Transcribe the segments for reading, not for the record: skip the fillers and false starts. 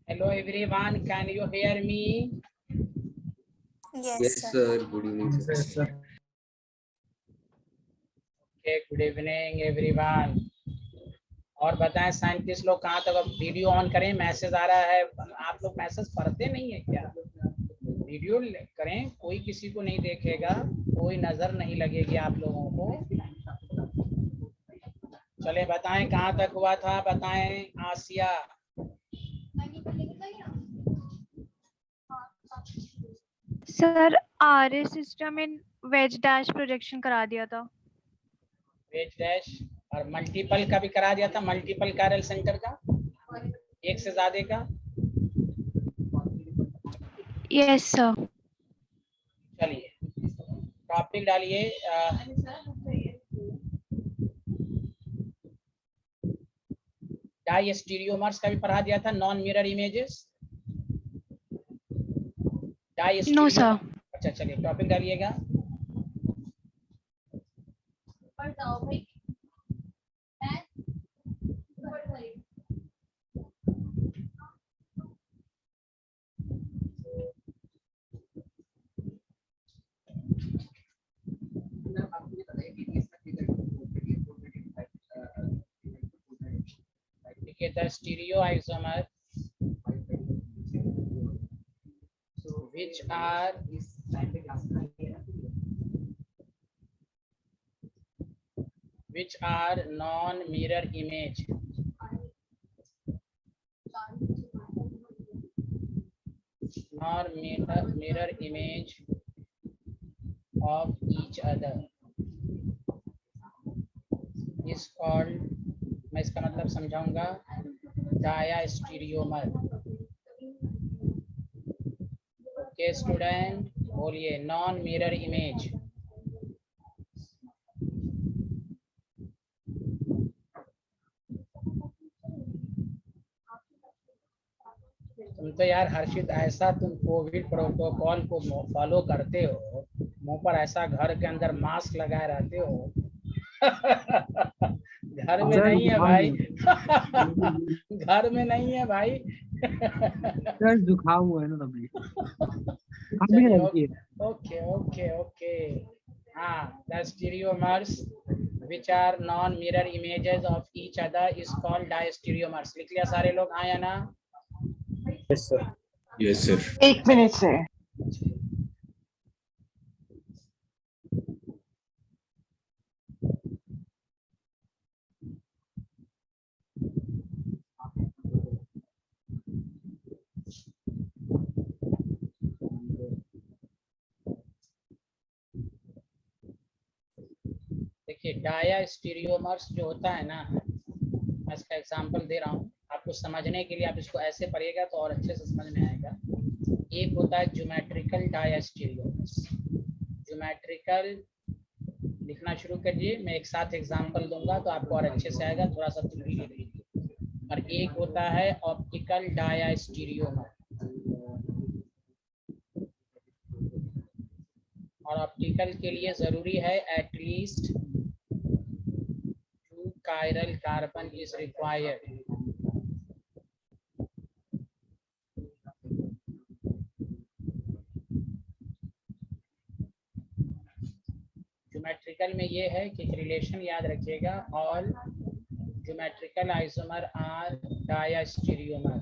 Hello everyone, can you hear me? Yes, sir. Good evening, sir. Yes, sir. Okay, good evening everyone. और बताएं scientist लोग कहाँ तक, अब वीडियो ऑन करें, मैसेज आ रहा है, आप लोग मैसेज पढ़ते नहीं है क्या? वीडियो करें, कोई किसी को नहीं देखेगा, कोई नजर नहीं लगेगी आप लोगों को। चले बताएं कहाँ तक हुआ था, बताएं Asiya. Sir RA system in wedge dash projection करा दिया था। वेज डैश और मल्टीपल का भी करा दिया था, मल्टीपल कैरल सेंटर का, एक से ज्यादा का। Yes sir. चलिए टॉपिक डालिए। डाई स्टीरियोमर्स का भी पढ़ा दिया था, नॉन मिरर इमेजेस। डाई नो सर। अच्छा चलिए टॉपिक डालिएगा। The stereoisomer which are non-mirror image mirror image of each other is called, मैं इसका मतलब समझाऊंगा, डायास्टीरियोमर। ओके स्टूडेंट बोलिए, नॉन मिरर इमेज। तुम तो यार हर्षित ऐसा, तुम कोविड प्रोटोकॉल को फॉलो करते हो, मुंह पर ऐसा घर के अंदर मास्क लगाए रहते हो। घर में नहीं है भाई। घर में नहीं है भाई। सर जुकाम हुआ है ना तभी। Okay okay okay. हाँ, the stereomers which are non-mirror images of each other is called diastereomers। लिख लिया सारे लोग, हाँ या ना? Yes sir. Yes, sir. एक मिनट से। देखिए डायास्टीरियोमर्स जो होता है ना, मैं इसका एग्जांपल दे रहा हूँ आपको समझने के लिए, आप इसको ऐसे पढ़िएगा तो और अच्छे से समझ में आएगा। एक होता है ज्योमेट्रिकल डायास्टीरियोमर्स। ज्योमेट्रिकल लिखना शुरू करिए, मैं एक साथ एग्जांपल दूंगा तो आपको और अच्छे से आएगा, थोड़ा सा तुलना ले लीजिए। और एक होता है ऑप्टिकल डायास्टीरियोमर, और ऑप्टिकल के लिए जरूरी है at least 2 chiral carbon is required। Geometrical में ये है कि रिलेशन याद रखिएगा, ऑल ज्योमेट्रिकल आइसोमर आर डायास्टीरियोमर।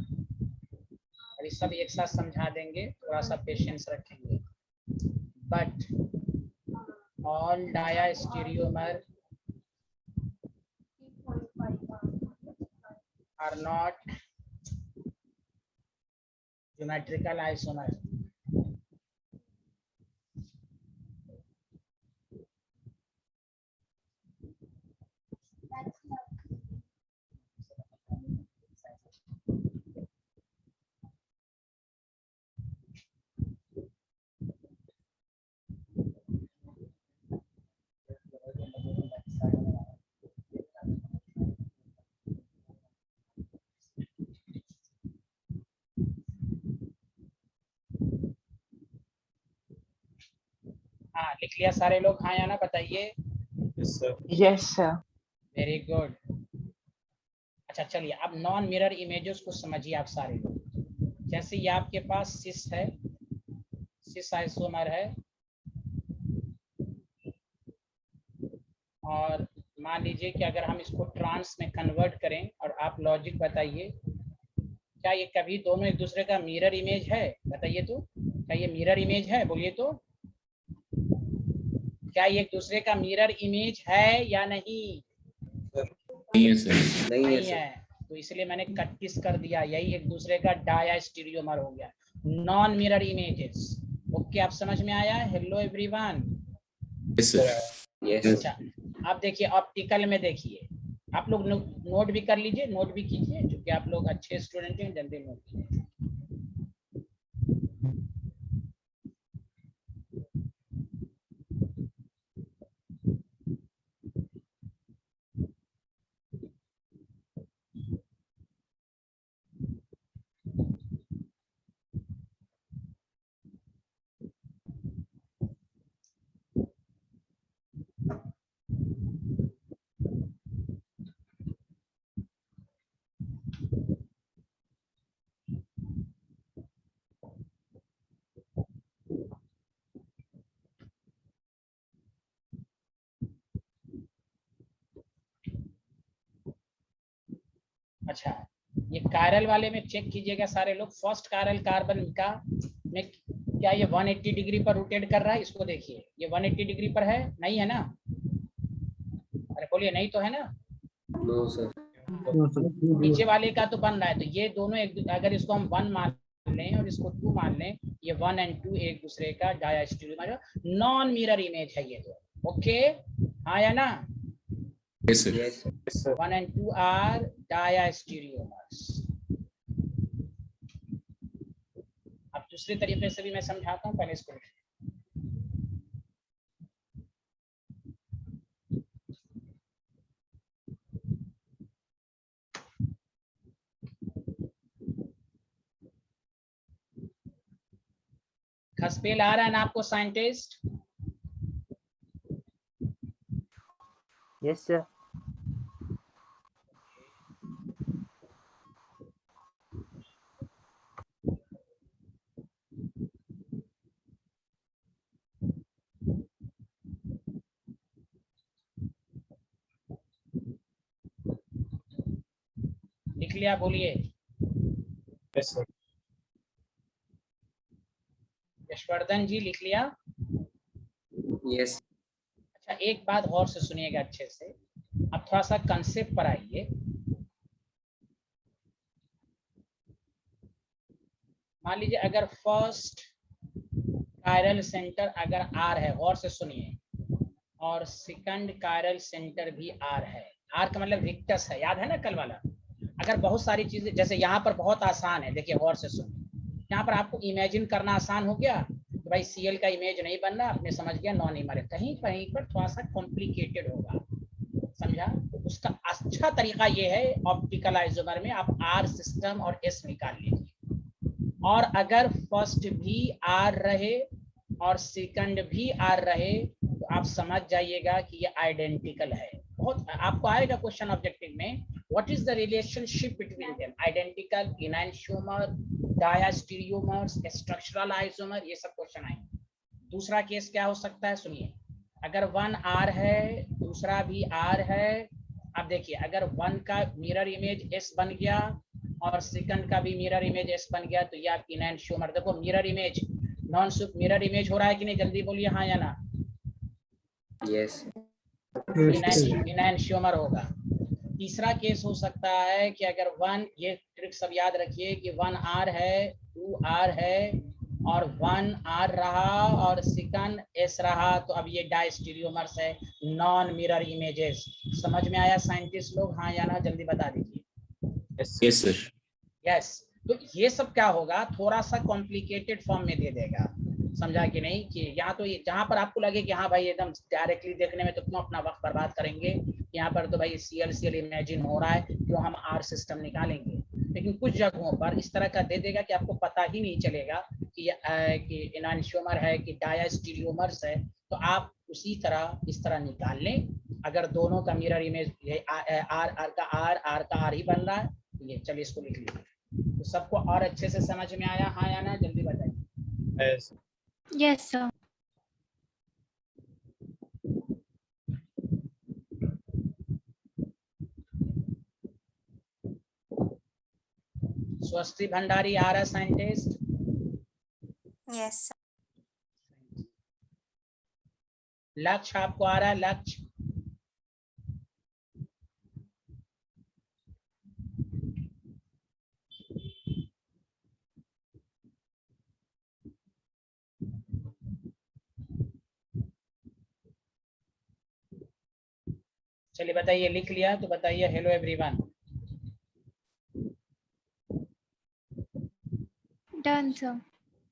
और ये सब एक साथ समझा देंगे, थोड़ा सा पेशेंस रखेंगे। But all diastereomer are not geometrical isomer। हाँ लिख लिया सारे लोग, हाँ या ना बताइए। Yes sir. Yes sir. Very good. अच्छा चलिए, अब नॉन मिरर इमेजेस को समझिए आप सारे लोग। जैसे ये आपके पास सिस है, सिस आइसोमर है, और मान लीजिए कि अगर हम इसको ट्रांस में कन्वर्ट करें, और आप लॉजिक बताइए, क्या ये कभी दोनों एक दूसरे का मिरर इमेज है? बताइए तो, क्या ये मिरर इमेज है? बोलिए तो, क्या ये एक दूसरे का मिरर इमेज है या नहीं? नहीं है सर। नहीं है, तो इसलिए मैंने 31 कर दिया, यही एक दूसरे का डायस्टीरियोमर हो गया, नॉन मिरर इमेजेस। ओके, आप समझ में आया? Hello everyone. Yes sir. अच्छा, आप देखिए ऑप्टिकल में, देखिए आप लोग नोट भी कर लीजिए, नोट भी कीजिए, क्योंकि आप लोग अच्छे स्टूडेंट हैं, जल्दी नोट कीजिए। अच्छा, ये कायरल वाले में चेक कीजिएगा सारे लोग। फर्स्ट कायरल कार्बन का में क्या ये 180 डिग्री पर रोटेट कर रहा है? इसको देखिए, ये 180 डिग्री पर है, नहीं है ना? अरे बोलिए, नहीं तो है ना? No sir. नीचे वाले का तो बन रहा है, तो ये दोनों एक, अगर इसको हम 1 मान लें और इसको 2 मान लें, ये 1 और 2 एक दूसरे का डायस्टीरियोमर, नॉन मिरर इमेज है ये दो। ओके, हाँ या ना? Yes sir. 1 और 2 आर डायस्टीरियोमर्स। अब दूसरे तरीके से भी मैं समझाता हूँ, पहले इसको खसपेल आ रहा है ना आपको साइंटिस्ट? Yes sir. लिख लिया? बोलिए। Yes sir. यशवर्धन जी लिख लिया? यस। अच्छा, एक बात और से सुनिएगा अच्छे से, अब थोड़ा सा कंसेप्ट पर आइए। मान लीजिए अगर फर्स्ट कायरल सेंटर अगर आर है, और से सुनिए, और सेकंड कायरल सेंटर भी आर है। आर का मतलब रिक्टस है, याद है ना कल वाला? अगर बहुत सारी चीजें, जैसे यहाँ पर बहुत आसान है, देखिए और से सुनिए, यहाँ पर आपको इमेजिन करना आसान हो गया, तो भाई सीएल का इमेज नहीं बन रहा, आपने समझ गया नॉन इमर। कहीं कहीं पर थोड़ा सा कॉम्प्लिकेटेड होगा, समझा? तो उसका अच्छा तरीका ये है, ऑप्टिकल आइसोमर में आप आर सिस्टम और एस निकाल लीजिए, और अगर फर्स्ट भी आर रहे और सेकंड भी आर रहे, तो आप समझ जाइएगा कि ये आइडेंटिकल है। बहुत आपको आएगा क्वेश्चन ऑब्जेक्टिव में, what is the relationship between them, identical, enantiomer, diastereomers, structural isomer, ये सब क्वेश्चन आएंगे। दूसरा केस क्या हो सकता है, सुनिए, अगर 1 आर है, दूसरा भी आर है, अब देखिए अगर 1 का मिरर इमेज एस बन गया और सेकंड का भी मिरर इमेज एस बन गया, तो ये आप इनैंशियोमर, देखो मिरर इमेज, नॉन सुप मिरर इमेज हो रहा है कि नहीं? जल्दी बोलिए हाँ या ना? यस। इनैंशियोमर होगा। तीसरा केस हो सकता है कि अगर 1, ये ट्रिक सब याद रखिए कि 1 आर है, 2 आर है, और 1 आर रहा और सेकंड एस रहा, तो अब ये डायस्टीरियोमर्स है, नॉन मिरर इमेजेस। समझ में आया साइंटिस्ट लोग? हाँ या ना? जल्दी बता दीजिए। Yes sir. यस। तो ये सब क्या होगा, थोड़ा सा कॉम्प्लिकेटेड फॉर्म में दे देगा, समझा कि नहीं? कि यहाँ तो जहाँ पर आपको लगे कि हाँ भाई एकदम डायरेक्टली देखने में तो क्यों अपना वक्त बर्बाद करेंगे, यहाँ पर तो भाई सीएल इमेजिन हो रहा है, क्यों हम आर सिस्टम निकालेंगे। लेकिन कुछ जगहों पर इस तरह का दे देगा कि आपको पता ही नहीं चलेगा कि इनैंशियोमर है कि डायस्टीरियोमर्स है, तो आप उसी तरह इस तरह निकाल लें। अगर दोनों का मिरर इमेज ये आर का आर ही बन रहा है, ये चलिए इसको लिख लीजिए। तो सबको और अच्छे से समझ में आया, हाँ या ना, जल्दी बताइए। Yes. Yes, sir. Swasti Bhandari are a scientist. Yes, sir. लक्ष्य आपको आ रहा है, लक्ष्य? चलिए बताइए, लिख लिया तो बताइए hello everyone. Done, sir.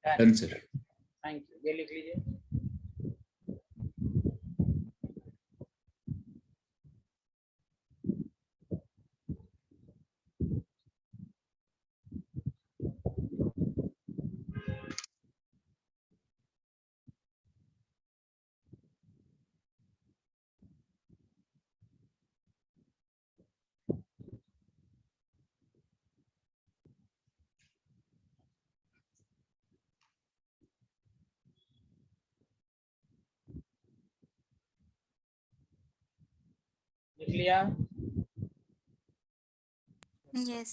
Done, sir. Thank you, ये लिख लीजिए। लिख लिया? Yes.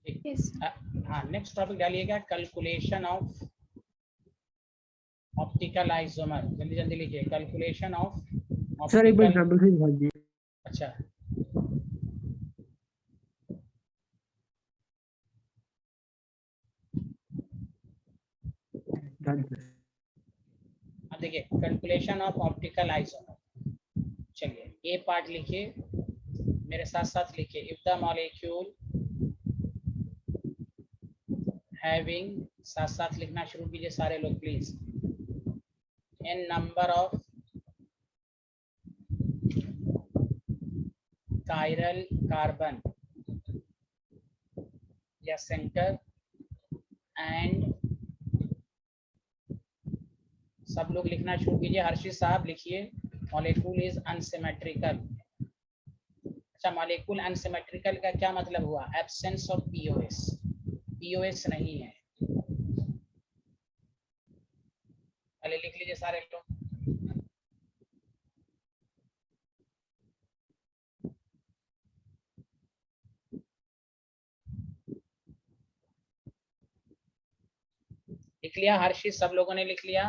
ठीक। Yes, sir. हाँ, नेक्स्ट टॉपिक डालिएगा, कैलकुलेशन ऑफ ऑप्टिकल आइसोमर। जल्दी जल्दी लिखिए, कैलकुलेशन ऑफ सर एक बार ऑप्टिकल। एग्जांपल से दिखा दीजिए। अच्छा, Done, sir. अब देखिए कैलकुलेशन ऑफ ऑप्टिकल आइसोमर। चलिए ये पार्ट लिखिए, मेरे साथ साथ लिखिए। इफ द मॉलिक्यूल हैविंग, साथ साथ लिखना शुरू कीजिए सारे लोग please. N number of chiral carbon या सेंटर एंड, सब लोग लिखना शुरू कीजिए। हर्षित साहब लिखिए, मॉलिक्यूल इज अनसिमेट्रिकल। अच्छा, मॉलिक्यूल अनसिमेट्रिकल का क्या मतलब हुआ? एब्सेंस ऑफ पीओएस, पीओएस नहीं है। पहले लिख लीजिए सारे लोग। लिख लिया हर्षित? सब लोगों ने लिख लिया?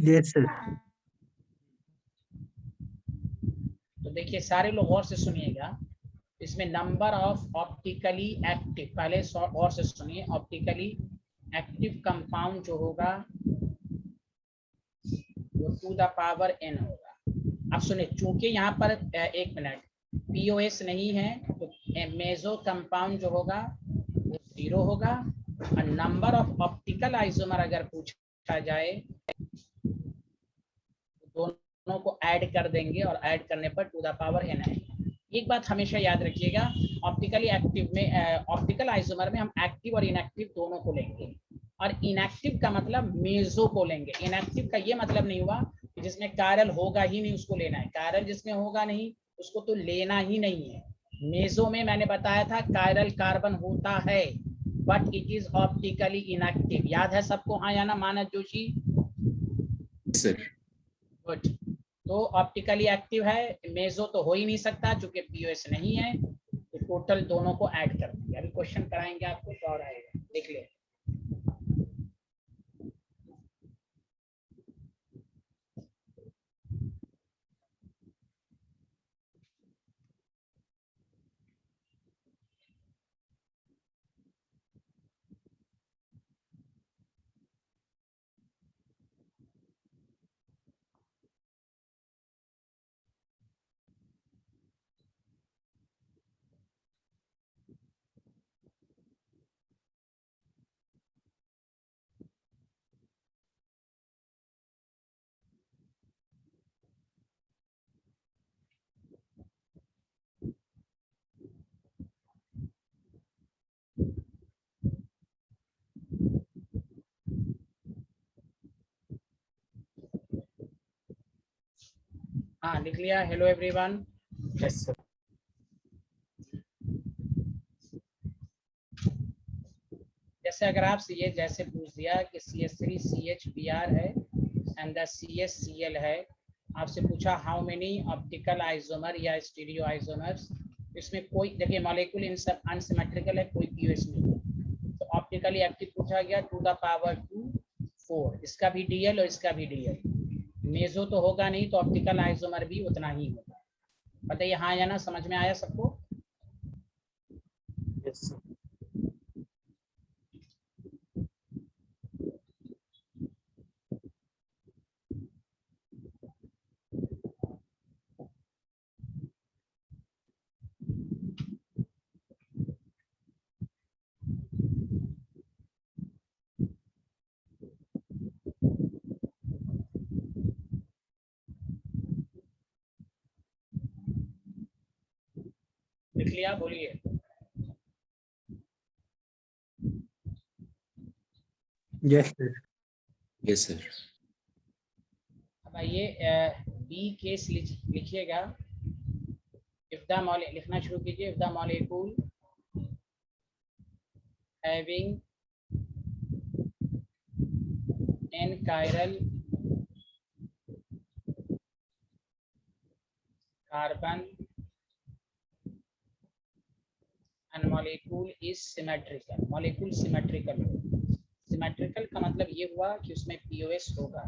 Yes, sir. तो देखिए सारे लोग गौर से सुनिएगा, इसमें नंबर ऑफ ऑप्टिकली एक्टिव, पहले गौर से सुनिए, ऑप्टिकली एक्टिव कंपाउंड जो होगा वो टू द पावर n होगा। अब सुनिए, चूंकि यहाँ पर एक मिनट पीओएस नहीं है तो मेजो कंपाउंड जो होगा वो 0 होगा, और नंबर ऑफ ऑप्टिकल आइसोमर अगर पूछा जाए तो दोनों को ऐड कर देंगे, और ऐड करने पर टू द पावर n आएगा। एक बात हमेशा याद रखिएगा, ऑप्टिकली एक्टिव में, ऑप्टिकल आइसोमर में हम एक्टिव और इनएक्टिव दोनों को लेंगे, और इनएक्टिव का मतलब मेजो को लेंगे। इनएक्टिव का ये मतलब नहीं हुआ कि जिसमें कायरल होगा ही नहीं उसको लेना है, कायरल जिसमें होगा नहीं उसको तो लेना ही नहीं है। मेजो में मैंने बताया था कायरल कार्बन होता है, but it is optically inactive. याद है सबको, हाँ या ना मानस जोशी? Yes, sir. गुड। तो ऑप्टिकली एक्टिव है, मेजो तो हो ही नहीं सकता चूंकि पीओएस नहीं है, तो टोटल दोनों को ऐड कर दिया। अभी क्वेश्चन कराएंगे आपको तो और आएगा, देख ले। हाँ लिख लिया। Hello everyone. Yes, sir. जैसे अगर आप ये जैसे पूछ दिया कि CH3 CHBr है एंड द CHCl है, आपसे पूछा हाउ मेनी ऑप्टिकल आइसोमर या स्टीरियो आइसोमर्स, इसमें कोई देखिए मॉलिक्यूल अनसिमेट्रिकल है, कोई पीओएस नहीं है, तो ऑप्टिकली एक्टिव पूछा गया 2 द पावर 2 4, इसका भी डीएल और इसका भी डीएल। मेजो तो होगा नहीं तो ऑप्टिकल आइसोमर भी उतना ही होगा। बताइए हाँ या ना, समझ में आया सबको? Yes, sir. लिख लिया, बोलिए। Yes, sir. Yes, sir. अब आइए बी केस लिखिएगा। इफ द मॉलिक्यूल लिखना शुरू कीजिए। If the molecule having an chiral carbon and molecule is symmetrical, molecule symmetrical हो। सिमेट्रिकल का मतलब ये हुआ कि उसमें पीओएस होगा।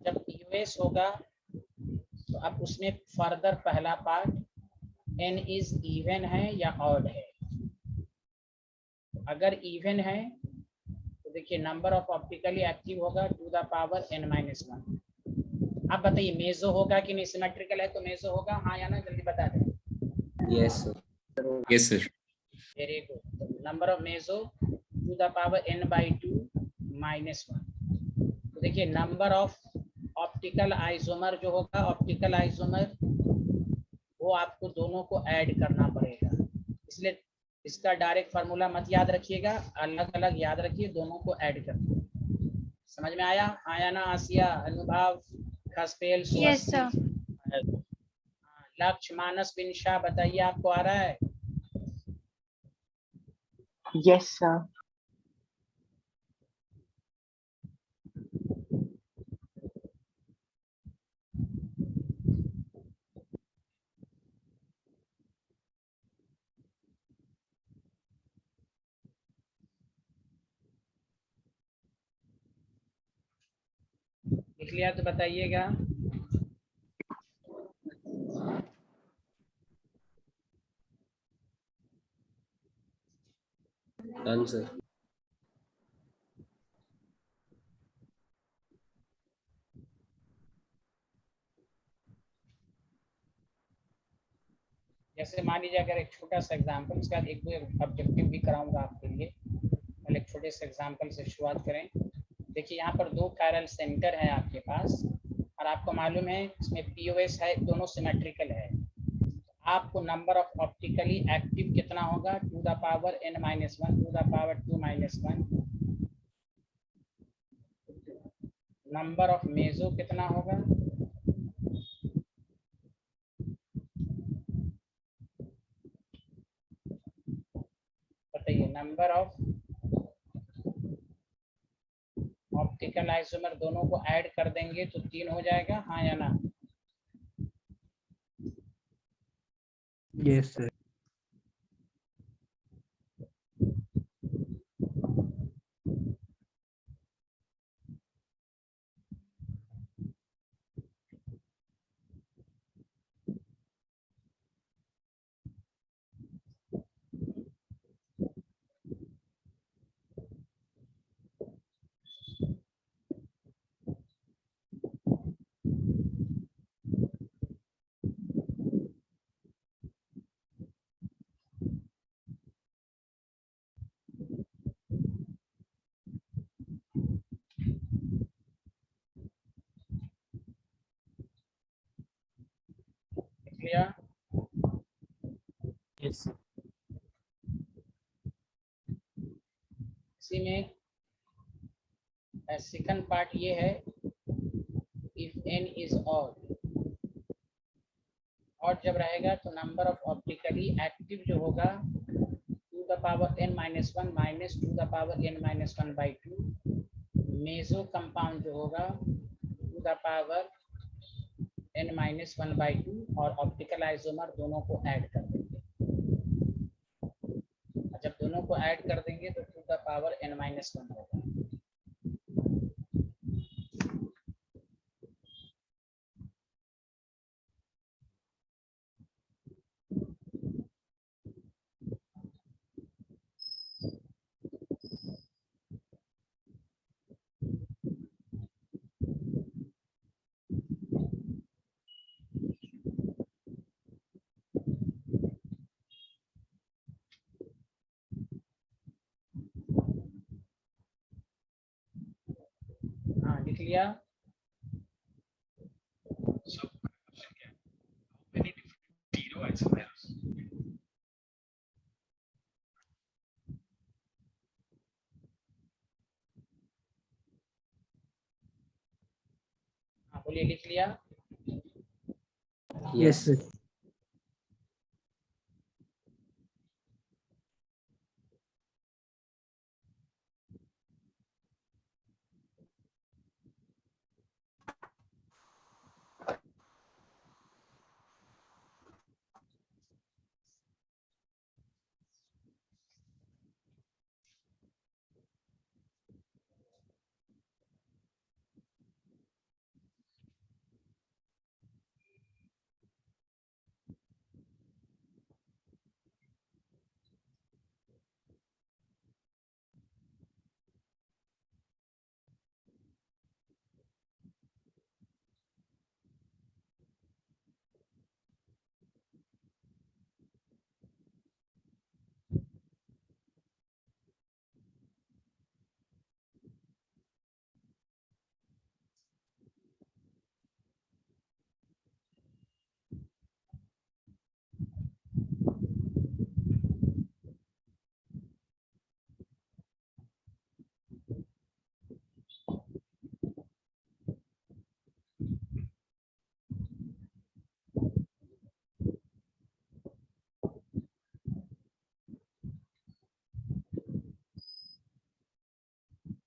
जब पीओएस होगा तो अब उसमें फर्दर पहला पार्ट एन इज इवन है या ऑड है। अगर इवन है तो देखिए नंबर ऑफ ऑप्टिकली एक्टिव होगा 2 द पावर n-1। आप बताइए मेजो होगा कि नहीं? सिमेट्रिकल है तो मेजो होगा, हाँ या ना, जल्दी बता दें। Yes, sir. Yes, sir. Very good. Number of meso 2 the power n/2 -1। तो देखिए नंबर ऑफ ऑप्टिकल आइसोमर जो होगा, ऑप्टिकल आइसोमर वो आपको दोनों को ऐड करना पड़ेगा, इसलिए इसका डायरेक्ट फार्मूला मत याद रखिएगा, अलग अलग याद रखिए, दोनों को ऐड करना। समझ में आया? आया ना? आसिया, अनुभव, खसपेल, Yes, sir. लक्ष्य, मानस, बिन शाह, बताइए आपको आ रहा है? Yes, sir. लिख लिया तो बताइएगा। Done, sir. जैसे मान लीजिए अगर एक छोटा सा एग्जाम्पल, उसके बाद एक दो ऑब्जेक्टिव भी कराऊंगा आपके लिए, पहले एक छोटे से एग्जाम्पल से शुरुआत करें। देखिए यहाँ पर 2 कायरल सेंटर है आपके पास और आपको मालूम है इसमें पीओएस है, दोनों सिमेट्रिकल है। आपको नंबर ऑफ ऑप्टिकली एक्टिव कितना होगा? 2 the power n-1, 2 the power 2 -1। Number of meso कितना होगा? बताइए। नंबर ऑफ ऑप्टिकल आइसोमर दोनों को ऐड कर देंगे तो 3 हो जाएगा, हाँ या ना? Yes, sir. लिया? Yes, sir. इसी में सेकंड पार्ट ये है, इफ n इज ऑड, और जब रहेगा तो नंबर ऑफ ऑप्टिकली एक्टिव जो होगा two the power n minus one minus two the power n minus one by two, meso compound जो होगा two the power n minus one by two, और optical isomer दोनों को add कर देंगे। जब दोनों को ऐड कर देंगे तो two the power n minus one होगा। हाँ, लिख लिया। हाँ बोलिए, लिख लिया। Yes, sir.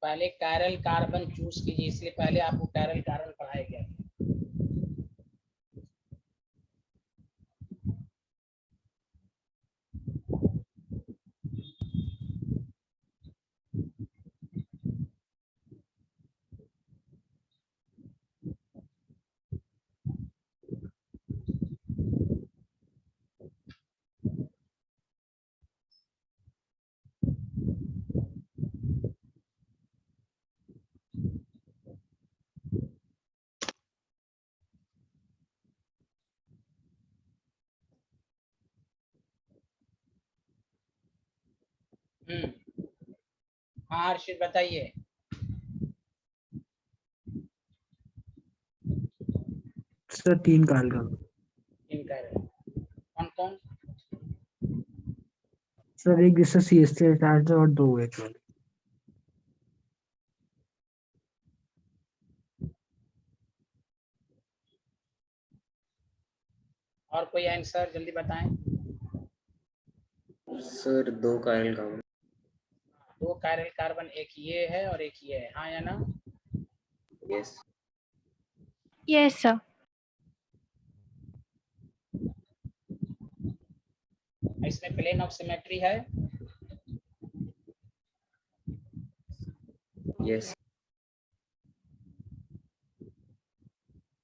पहले कायरल कार्बन चूज कीजिए, इसलिए पहले आपको कायरल कार्बन पढ़ाया गया। हाँ हर्षित बताइए। सर 3 काल का। इनका कौन कौन? सर एक जिससे CS से अटैच है और 2 एक्चुअली। और कोई आंसर जल्दी बताएं। सर 2 कायल कार्बन। 2 कायरल कार्बन, एक ये है और एक ये है, हाँ या ना? यस। Yes, sir. इसमें प्लेन ऑफ सिमेट्री है। यस।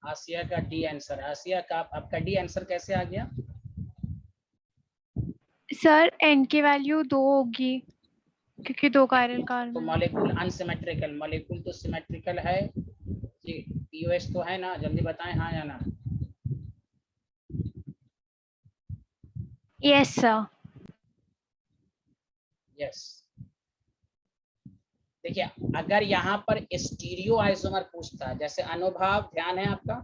आसिया का डी आंसर। आसिया का आपका डी आंसर कैसे आ गया? सर n की वैल्यू 2 होगी क्योंकि 2 कायरल तो कार्बन। मॉलिक्यूल अनसिमेट्रिकल, मॉलिक्यूल तो सिमेट्रिकल है जी। यूएस तो है ना, जल्दी बताएं हाँ या ना। Yes, sir. यस। देखिए अगर यहाँ पर स्टीरियो आइसोमर पूछता, जैसे अनुभाव ध्यान है आपका,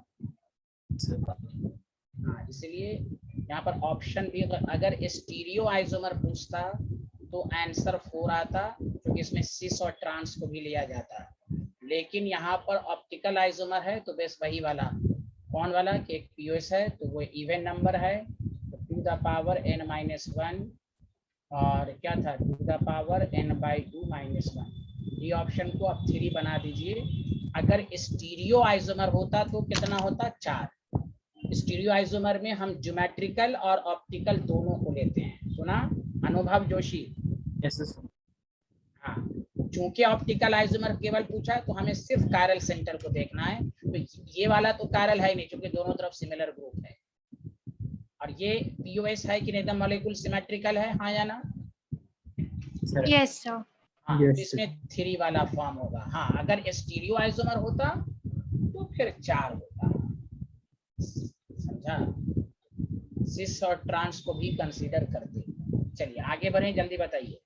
हाँ, इसलिए यहाँ पर ऑप्शन भी अगर स्टीरियो आइसोमर पूछता तो आंसर 4 आता, क्योंकि इसमें सिस और ट्रांस को भी लिया जाता है। लेकिन यहाँ पर ऑप्टिकल आइसोमर है तो बस वही वाला, कौन वाला कि एक पीओएस है तो वो इवन नंबर है, तो टू द पावर n-1 और क्या था टू द पावर n/2 -1। ये ऑप्शन को आप 3 बना दीजिए। अगर स्टीरियो आइसोमर होता तो कितना होता 4। स्टीरियो आइसोमर में हम ज्योमेट्रिकल और ऑप्टिकल दोनों को लेते हैं, सुना अनुभव जोशी? Yes, sir. हाँ, चूंकि ऑप्टिकल आइसोमर केवल पूछा है तो हमें सिर्फ कायरल सेंटर को देखना है, तो ये वाला तो कायरल है नहीं क्योंकि दोनों तरफ सिमिलर ग्रुप है। और ये पीओएस है कि नहीं, एकदम मॉलिक्यूल सिमेट्रिकल है, हाँ या ना? Sir. Yes, sir. हाँ, Yes, तो इसमें 3 वाला फॉर्म होगा। हाँ, अगर स्टीरियो आइसोमर होता तो फिर 4 होता, समझा? सिस और ट्रांस को भी कंसीडर करते। चलिए आगे बढ़े, जल्दी बताइए।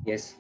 Yes.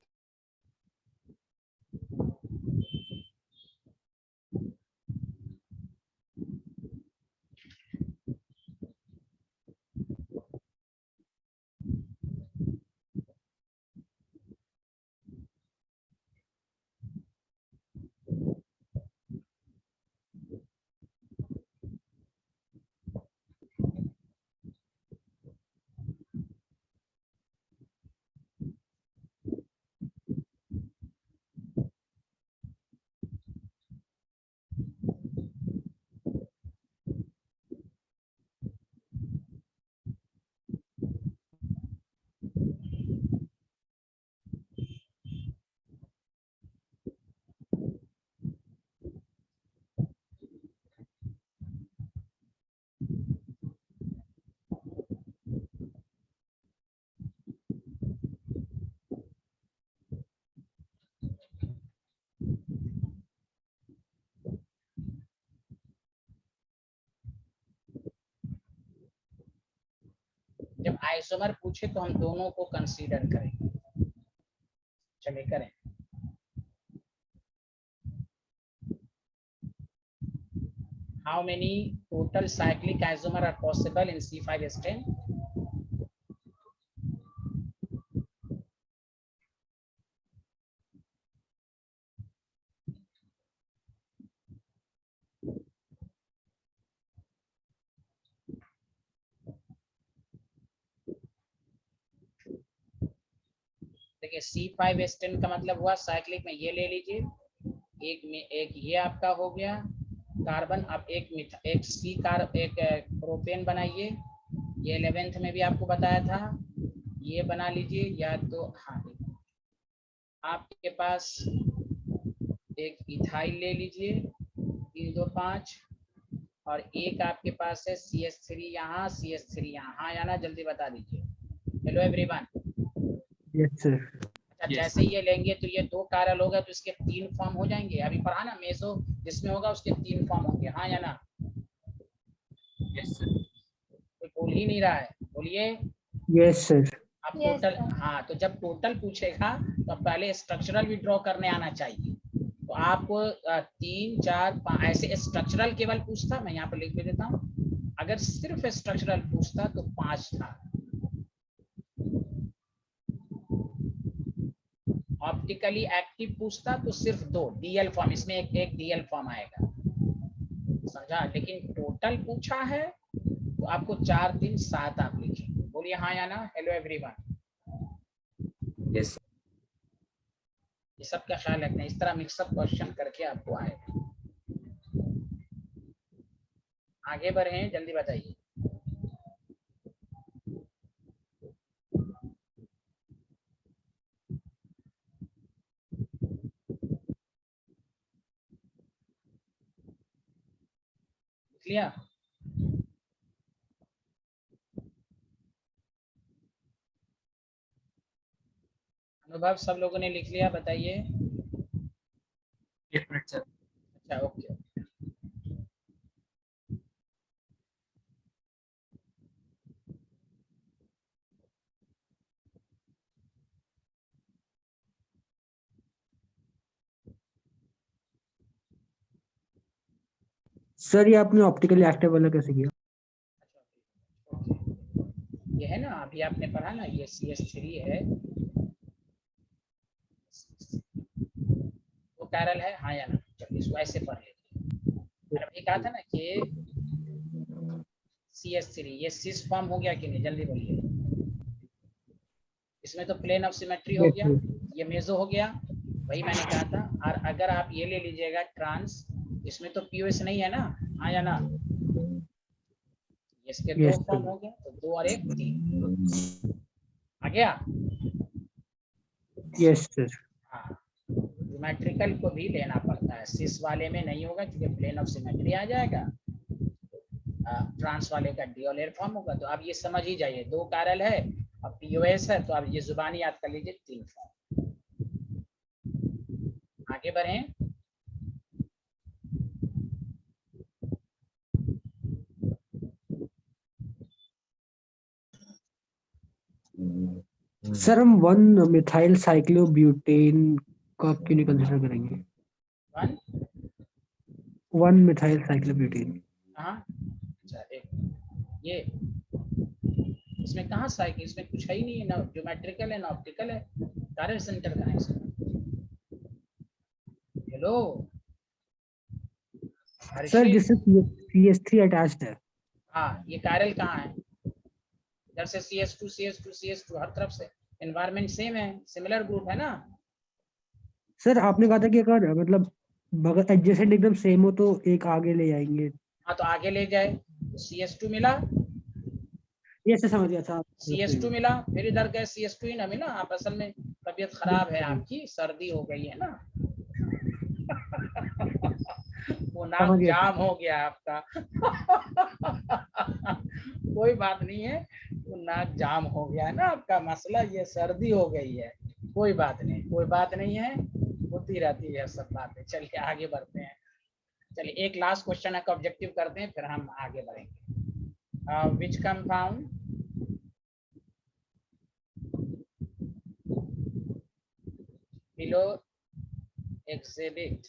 जब आइसोमर पूछे तो हम दोनों को कंसीडर करेंगे। चलिए करें। How many total cyclic isomer are possible in C5H10? देखिए C5H10 का मतलब हुआ साइक्लिक में, ये ले लीजिए, एक में एक ये आपका हो गया कार्बन। अब एक सी एक प्रोपेन बनाइए, ये 11th में भी आपको बताया था, ये बना लीजिए। या तो हाँ, आपके पास एक इथाइल ले लीजिए 3 2 5, और एक आपके पास है CH3 यहाँ, CH3 यहाँ, हाँ या ना, जल्दी बता दीजिए। Hello everyone. Yes, sir. अच्छा, Yes. जैसे ये लेंगे तो ये 2 कारल होगा तो इसके 3 फॉर्म हो जाएंगे। अभी पढ़ा ना मेसो, जिसमें होगा उसके 3 फॉर्म होंगे, हाँ या ना? Yes, sir. कोई बोल ही नहीं रहा है, बोलिए। Yes, sir. अब Yes, टोटल, sir. हाँ, तो जब टोटल पूछेगा तो पहले स्ट्रक्चरल भी ड्रॉ करने आना चाहिए। तो आपको 3 4 5 ऐसे स्ट्रक्चरल केवल पूछता, मैं यहाँ पर लिख भी देता हूँ। अगर सिर्फ स्ट्रक्चरल पूछता तो 5 था। ऑप्टिकली एक्टिव पूछता तो सिर्फ 2 डीएल फॉर्म, इसमें एक डीएल फॉर्म आएगा, समझा? लेकिन टोटल पूछा है तो आपको 4 3 7 आप लिखिए। बोलिए हाँ या ना। Hello everyone. Yes. ये सब का ख्याल रखना, इस तरह मिक्सअप क्वेश्चन करके आपको आएगा। आगे बढ़े, जल्दी बताइए। लिया? अनुभव सब लोगों ने लिख लिया, बताइए। Yes, sir. अच्छा, ओके। सर ये आपने ऑप्टिकली एक्टिव वाला कैसे किया? ये है ना, अभी आपने पढ़ा ना, ये CH3 है, तो कैरल है, हाँ या ना? चलिए इसको ऐसे पढ़ लेते हैं। मैंने अभी कहा था ना कि CH3 ये सिस फॉर्म हो गया कि नहीं, जल्दी बोलिए। इसमें तो प्लेन ऑफ सिमेट्री हो Yes, गया, sir. ये मेसो हो गया, वही मैंने कहा था। और अगर आप ये ले लीजिएगा ट्रांस, इसमें तो POS नहीं है ना, हाँ या ना? इसके दो Yes, sir. फॉर्म हो गए, तो 2 और 1 3 आ गया। Yes, sir. हाँ, ज्योमेट्रिकल को भी लेना पड़ता है, सिस वाले में नहीं होगा क्योंकि प्लेन ऑफ सिमेट्री आ जाएगा, ट्रांस वाले का ड्यूअल फॉर्म होगा। तो आप ये समझ ही जाइए, 2 कैरल है और POS है, तो आप ये जुबानी याद कर लीजिए 3 फॉर्म। आगे बढ़ें। सर हम 1 मिथाइल साइक्लोब्यूटेन का क्यों नहीं कंसीडर करेंगे? 1 मिथाइल साइक्लोब्यूटेन। हाँ, अच्छा एक ये इसमें कहाँ साइकिल, इसमें कुछ है ही नहीं है, ना ज्योमेट्रिकल है ना ऑप्टिकल है, कैरल सेंटर का है इसमें। हेलो सर जिससे CH3 अटैच्ड है। हाँ, ये कैरल कहाँ है? इधर से CH2 हर तरफ से एनवायरनमेंट सेम है, सिमिलर ग्रुप है ना। सर आपने कहा था कि अगर मतलब अगर एडजेसेंट एकदम सेम हो तो एक आगे ले जाएंगे। हाँ, तो आगे ले जाए, तो CH2 मिला, ये से समझ गया था। CH2 मिला, फिर इधर गए CH2 ही ना मिला। आप असल में तबीयत खराब है आपकी, सर्दी हो गई है ना वो नाक जाम हो गया आपका कोई बात नहीं है, वो नाक जाम हो गया है ना आपका, मसला ये सर्दी हो गई है, कोई बात नहीं, कोई बात नहीं है, होती रहती है सब बातें। चलिए आगे बढ़ते हैं। चलिए एक लास्ट क्वेश्चन का ऑब्जेक्टिव करते हैं, फिर हम आगे बढ़ेंगे। Which compound below exhibit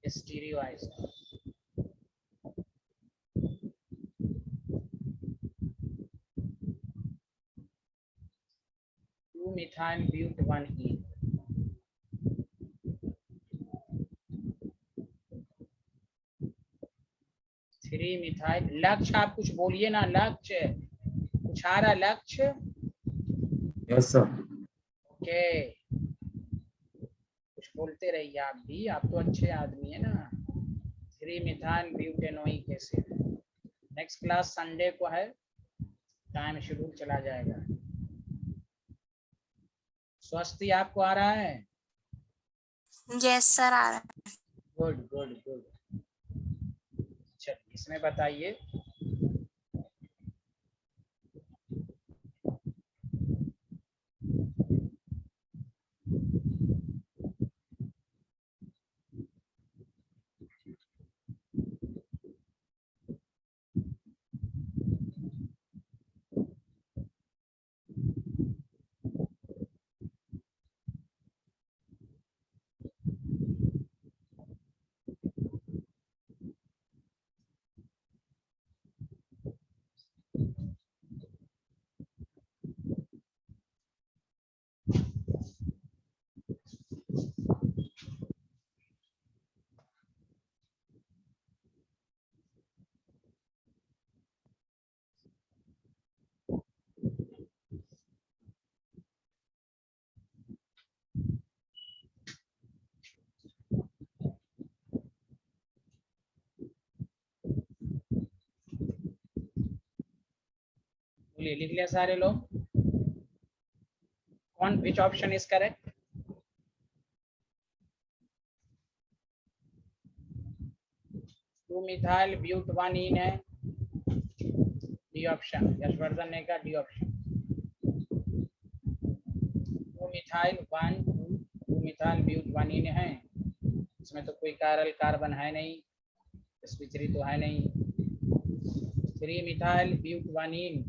stereoisomer? 2-methyl-but-1-ene, 3-methyl। लक्ष्य आप कुछ बोलिए ना, लक्ष्य कुछ आ रहा, लक्ष्य? Yes, sir. ओके, कुछ बोलते रहिए आप भी, आप तो अच्छे आदमी है ना। 3-methyl-butanoic acid। Next class Sunday को है, टाइम शेड्यूल चला जाएगा। स्वस्थी आपको आ रहा है? यस सर, आ रहा है। Good good good. चलिए इसमें बताइए, बोलिए, लिख लिया सारे लोग? कौन, which option is correct? Two methyl but 1-ene है, डी ऑप्शन। यशवर्धन ने कहा डी ऑप्शन। 2-methyl-1,2 ब्यूट 1-ene है, इसमें तो कोई कैरल कार्बन है नहीं, sp3 तो है नहीं। 3-methyl ब्यूट 1-ene,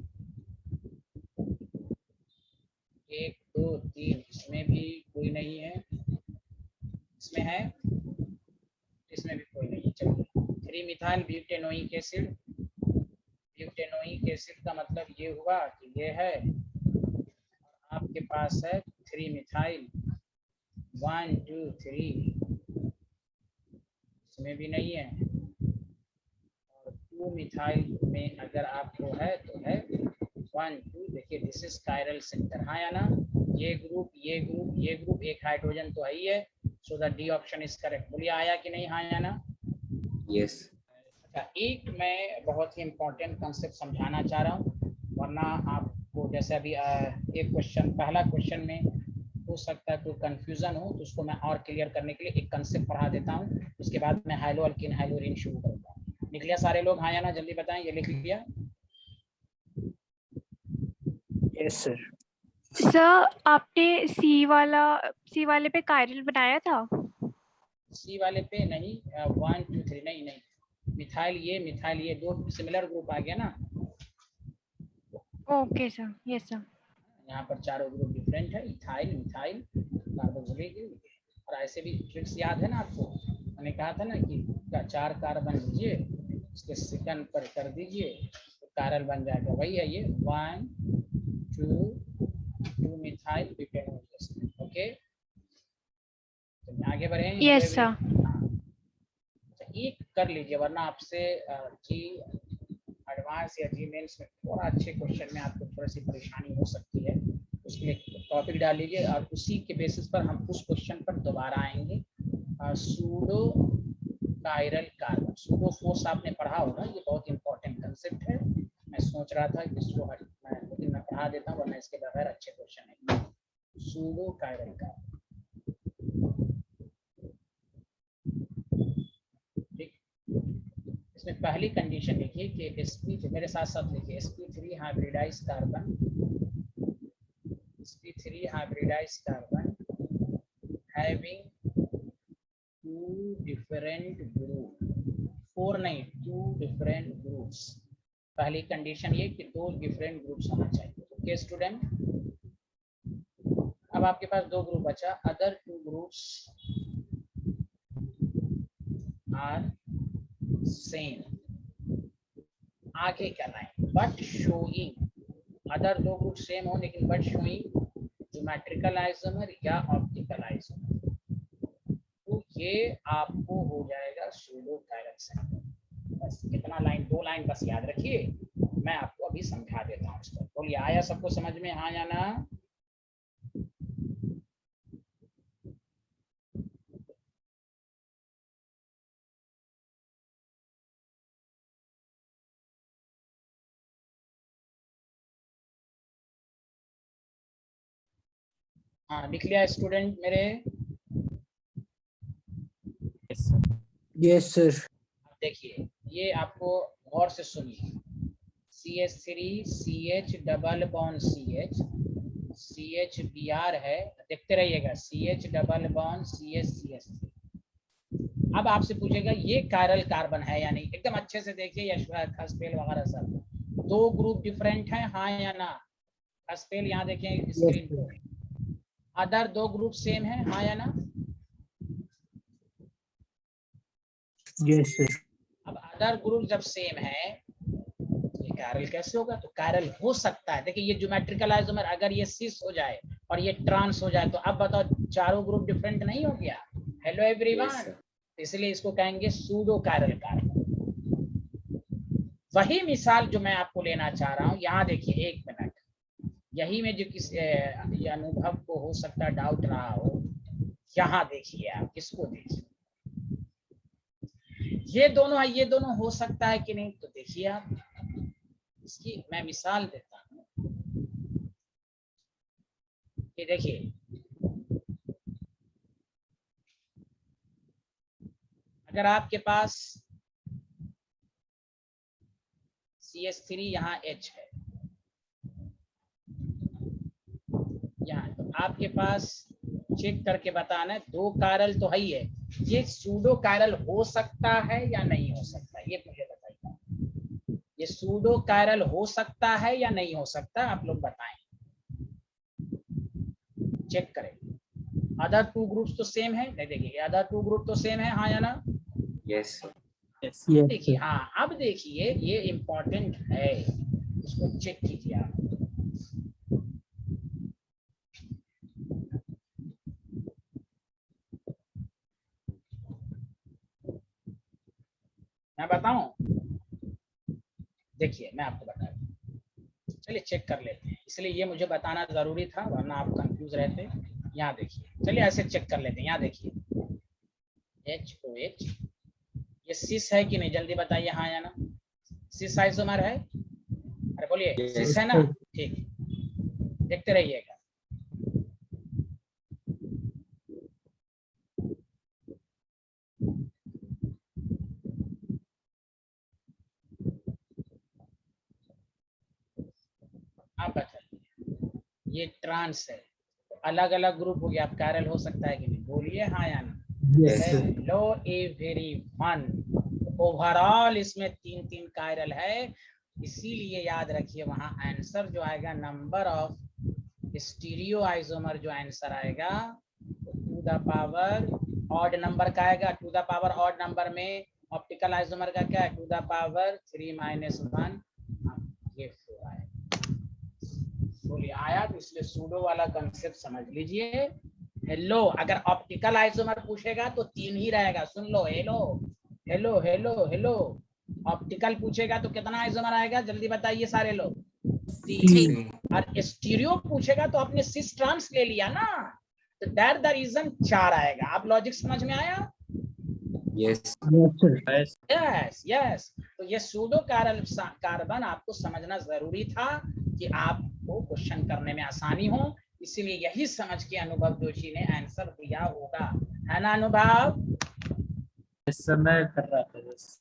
1 2 3, इसमें भी कोई नहीं है, इसमें है, इसमें भी कोई नहीं है। चलिए 3-methyl-butanoic एसिड, ब्यूटेनोइक एसिड का मतलब ये हुआ कि ये है, आपके पास है 3-methyl 1 2 3, इसमें भी नहीं है। और 2 मिथाइल में अगर आपको है तो है 1 2, देखिए दिस इज कायरल सेंटर, हाँ या ना? ये ग्रुप ये ग्रुप ये ग्रुप, एक हाइड्रोजन तो है ही है, so the D option is correct. बोलिए आया कि नहीं, हाँ या ना? Yes. अच्छा, एक मैं बहुत ही इम्पोर्टेंट कंसेप्ट समझाना चाह रहा हूँ, वरना आपको जैसे अभी एक क्वेश्चन, पहला क्वेश्चन में हो सकता है कोई कंफ्यूजन हो, तो उसको मैं और क्लियर करने के लिए एक कंसेप्ट पढ़ा देता हूँ, उसके बाद मैं हाइलो अल्किन हाइलो रिन शुरू करूँगा। लिख लिया सारे लोग, हाँ या ना? जल्दी बताएं, ये लिख लिया? Yes sir. सर आपने सी वाले पे कायरल बनाया था? सी वाले पे नहीं, 1 2 3 नहीं नहीं, मिथाइल ये दो सिमिलर ग्रुप आ गया ना। Okay sir, yes sir. यहाँ पर चारों ग्रुप डिफरेंट है, इथाइल मिथाइल कार्बोक्सिलिक। और ऐसे भी ट्रिक्स याद है ना आपको, मैंने कहा था ना कि 4 कार्बन लीजिए, उसके सेकंड पर कर दीजिए तो कारल बन जाएगा, वही है ये 1 2 मिथाइल ब्यूटेनोल। ओके, तो आगे बढ़े। Yes sir. एक कर लीजिए, वरना आपसे जी एडवांस या जी मेंस में थोड़ा अच्छे क्वेश्चन में आपको थोड़ी सी परेशानी हो सकती है, उसके लिए टॉपिक डाल लीजिए और उसी के बेसिस पर हम उस क्वेश्चन पर दोबारा आएंगे। Pseudo chiral carbon, pseudo force आपने पढ़ा होगा, ये बहुत इंपॉर्टेंट कंसेप्ट है। मैं सोच रहा था कि इसको मैं पढ़ा देता हूँ, वरना इसके बगैर अच्छे क्वेश्चन है। सूडो कायरल कार्बन, इसमें पहली कंडीशन लिखिए कि sp, मेरे साथ साथ लिखिए, sp3 hybridize carbon, sp3 hybridize carbon having 2 different group, 4 नहीं 2 डिफरेंट ग्रुप्स। पहली कंडीशन ये कि 2 डिफरेंट ग्रुप्स होना चाहिए। ओके स्टूडेंट, अब आपके पास 2 ग्रुप बचा, अदर 2 ग्रुप्स आर सेम, आगे करना है but showing, other 2 group same हो लेकिन बट शोइंग ज्योमेट्रिकल आइसोमर या ऑप्टिकल आइसोमर, तो ये आपको हो जाएगा सूडो कायरल सेंटर। बस कितना लाइन, 2 लाइन बस याद रखिए, मैं आपको अभी समझा देता हूँ इसको। बोलिए आया सबको समझ में, हाँ या ना? हाँ लिख लिया स्टूडेंट मेरे? Yes, sir. Yes sir. देखिए ये आपको गौर से सुनिए, CH3 CH double bond CH, CHBr है, देखते रहिएगा, CH double bond CH CH3। अब आपसे पूछेगा ये कायरल कार्बन है या नहीं, एकदम अच्छे से देखिए, यशवंत खसपेल वगैरह सब 2 ग्रुप डिफरेंट है, हाँ या ना? खसपेल यहाँ देखें स्क्रीन पे, अदर 2 ग्रुप सेम है, हाँ या ना? Yes sir. अब अदर ग्रुप जब सेम है, ये कायरल कैसे होगा? तो कायरल हो सकता है, देखिए ये ज्योमेट्रिकल आइसोमर अगर ये सिस हो जाए और ये ट्रांस हो जाए, तो अब बताओ चारों ग्रुप डिफरेंट नहीं हो गया? हेलो एवरीवन, Yes, इसलिए इसको कहेंगे सूडो कायरल कार्बन। वही मिसाल जो मैं आपको लेना चाह रहा हूँ, यहाँ देखिए 1 मिनट, यही में जो किस ये अनुभव को हो सकता है डाउट रहा हो, यहाँ देखिए, आप इसको देखिए, ये दोनों है, ये दोनों हो सकता है कि नहीं? तो देखिए आप, इसकी मैं मिसाल देता हूँ, ये देखिए, अगर आपके पास CH3 यहाँ H है, यहाँ, तो आपके पास चेक करके बताना है, 2 कायरल तो है ही है, ये सूडो कायरल हो सकता है या नहीं हो सकता, ये मुझे बताइए, ये सूडो कायरल हो सकता है या नहीं हो सकता, आप लोग बताएं, चेक करें। अदर 2 ग्रुप्स तो सेम है, नहीं देखिए अदर 2 ग्रुप तो सेम है, हाँ या ना? yes, sir. Yes. देखिए हाँ, अब देखिए ये इम्पोर्टेंट है, इसको चेक कीजिए आप। मैं बताऊं? देखिए मैं आपको बता दूं, चलिए चेक कर लेते हैं, इसलिए ये मुझे बताना जरूरी था वरना आप कंफ्यूज रहते। यहाँ देखिए, चलिए ऐसे चेक कर लेते हैं। यहाँ देखिए HOH, ये सिस है कि नहीं, जल्दी बताइए हाँ या ना। सिस आइसोमर है? अरे बोलिए Yes. सिस है ना? ठीक, देखते रहिएगा। आप बताइए, ये ट्रांस है, अलग अलग ग्रुप हो गया, आप कैरल हो सकता है कि नहीं, बोलिए हाँ या ना। Yes. हेलो एवरीवन, ओवरऑल इसमें 3 कायरल है, इसीलिए याद रखिए वहां आंसर जो आएगा नंबर ऑफ स्टीरियो आइसोमर जो आंसर आएगा two the power odd number का आएगा। Two the power odd number में ऑप्टिकल आइसोमर का क्या है, टू द पावर 3 - 1, ये 4 आएगा। बोलिए आया, तो इसलिए सूडो वाला कंसेप्ट समझ लीजिए। हेलो, अगर ऑप्टिकल आइसोमर पूछेगा तो 3 ही रहेगा, सुन लो, hello hello hello hello. Optical पूछेगा तो कितना आइसोमर आएगा, जल्दी बताइए सारे लोग, 3। और स्टीरियो पूछेगा तो आपने सिस ट्रांस ले लिया ना, तो दैट द रीजन 4 आएगा। आप लॉजिक समझ में आया? Yes. Yes yes. तो ये सूडो कार्बन आपको समझना जरूरी था कि आपको क्वेश्चन करने में आसानी हो, इसीलिए यही समझ के अनुभव जोशी ने आंसर दिया होगा, है ना अनुभव? मैं कर रहा था बस।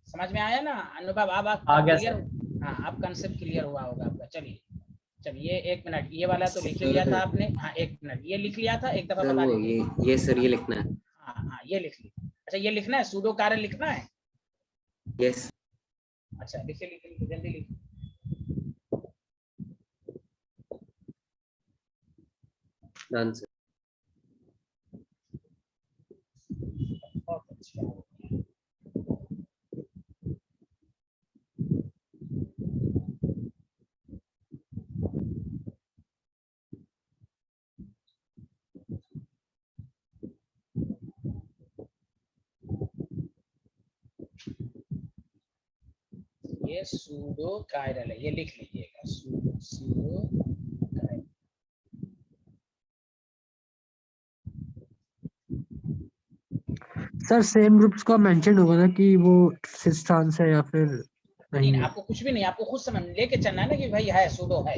समझ में आया ना अनुभव? अब आप आ गया क्लियर? सर। हाँ, आप कंसेप्ट क्लियर हुआ होगा आपका। चलिए 1 मिनट, ये वाला तो लिख लिया था आपने। हाँ 1 मिनट, ये लिख लिया था, एक दफा सर बता वो दीजिए। ये सर ये लिखना है। हाँ हाँ ये लिख लिया। अच्छा ये लिखना है, सूडो कार्य लिखना है। Yes. अच्छा लिखिए लिखिए जल्दी लिखिए। Done, sir. बहुत अच्छा। ये सूडो कायरल है, ये लिख लीजिएगा, pseudo chiral. Sir same groups का मेंशन होगा ना कि वो सिस ट्रांस है या फिर नहीं नहीं है? आपको कुछ भी नहीं, आपको खुद समझ लेके चलना है ना कि भाई है सूडो है,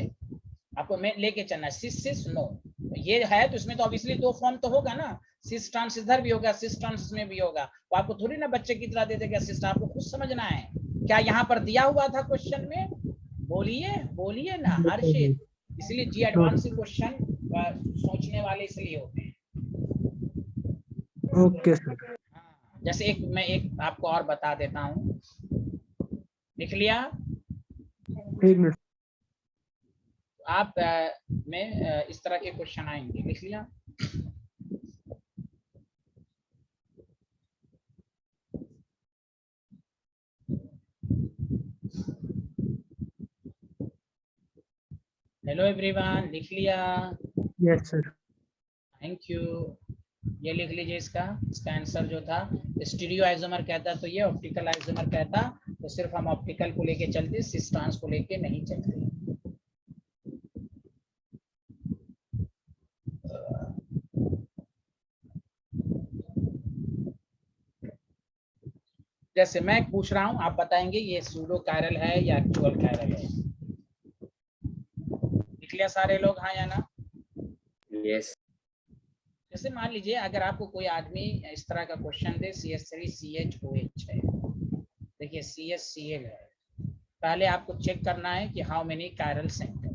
आपको मैं लेके चलना है। सिस सिस नो, ये है तो इसमें तो ऑब्वियसली 2 फॉर्म तो होगा ना, सिस ट्रांस इधर भी होगा, सिस ट्रांस में भी होगा, तो आपको थोड़ी ना बच्चे की तरह दे देगा सिस, आपको खुद समझना है। क्या यहाँ पर दिया हुआ था क्वेश्चन में? बोलिए बोलिए ना हर्षित। इसलिए जी एडवांस क्वेश्चन सोचने वाले इसलिए होते हैं। Okay sir. हाँ, जैसे मैं एक आपको और बता देता हूँ, लिख लिया? 1 मिनट। आप में इस तरह के क्वेश्चन आएंगे, लिख लिया? हेलो एवरीवन, लिख लिया? Yes sir. Thank you. ये लिख लीजिए, इसका आंसर जो था स्टीरियो आइसोमर कहता तो ये ऑप्टिकल आइसोमर कहता, तो सिर्फ हम ऑप्टिकल को लेके चलते, सिस ट्रांस को लेके नहीं चलते। जैसे मैं पूछ रहा हूं, आप बताएंगे ये सूडो कायरल है या एक्चुअल कायरल है। लिख लिया सारे लोग हाँ या ना? Yes. जैसे मान लीजिए अगर आपको कोई आदमी इस तरह का क्वेश्चन दे, CH3CHOH है, देखिए CHCl है, पहले आपको चेक करना है कि हाउ मेनी कायरल सेंटर।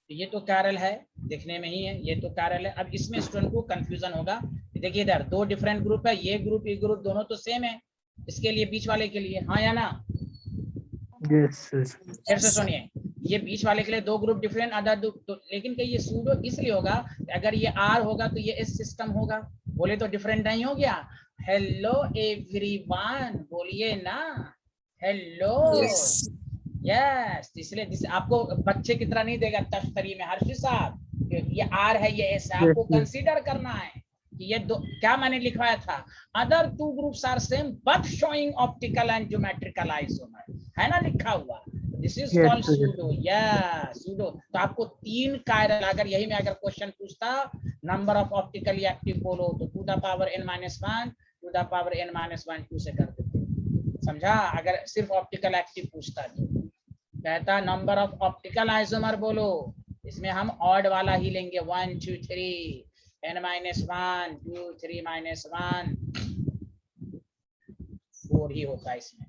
ये तो कायरल है, दिखने में ही है, ये तो कायरल है। अब इसमें स्टूडेंट को कंफ्यूजन होगा, देखिए इधर 2 डिफरेंट ग्रुप है, ये ग्रुप दोनों तो सेम है, इसके लिए बीच वाले के लिए हाँ या ना? Yes sir. फिर से सुनिए, ये बीच वाले के लिए 2 ग्रुप डिफरेंट, अदर लेकिन कहीं ये सूडो इसलिए होगा, अगर ये R होगा तो ये S सिस्टम होगा, बोले तो डिफरेंट नहीं हो गया। हेलो एवरीवन, बोलिए ना हेलो। Yes. यस, इसलिए आपको बच्चे की तरह नहीं देगा तश्तरी में हर्षित साहब, ये R है ये S है, आपको कंसीडर करना है। कि ये दो, क्या मैंने लिखवाया था, other two groups are same but showing optical and geometrical isomer, है ना लिखा हुआ। This is Yes, called sir, yes. Pseudo, या सूडो। तो आपको 3 कायरल, अगर यही में अगर क्वेश्चन पूछता नंबर ऑफ ऑप्टिकली एक्टिव बोलो तो two the power n-1 two the power n-1 2 से कर देते, समझा। अगर सिर्फ ऑप्टिकल एक्टिव पूछता तो कहता नंबर ऑफ ऑप्टिकल आइसोमर बोलो, इसमें हम ऑड वाला ही लेंगे, 1 2 3 n-1 2 3 -1 4 ही होता है इसमें।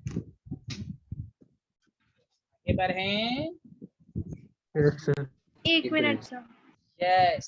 आगे बढ़ें। Yes, sir. एक एक मिनट मिनट। सर। यस,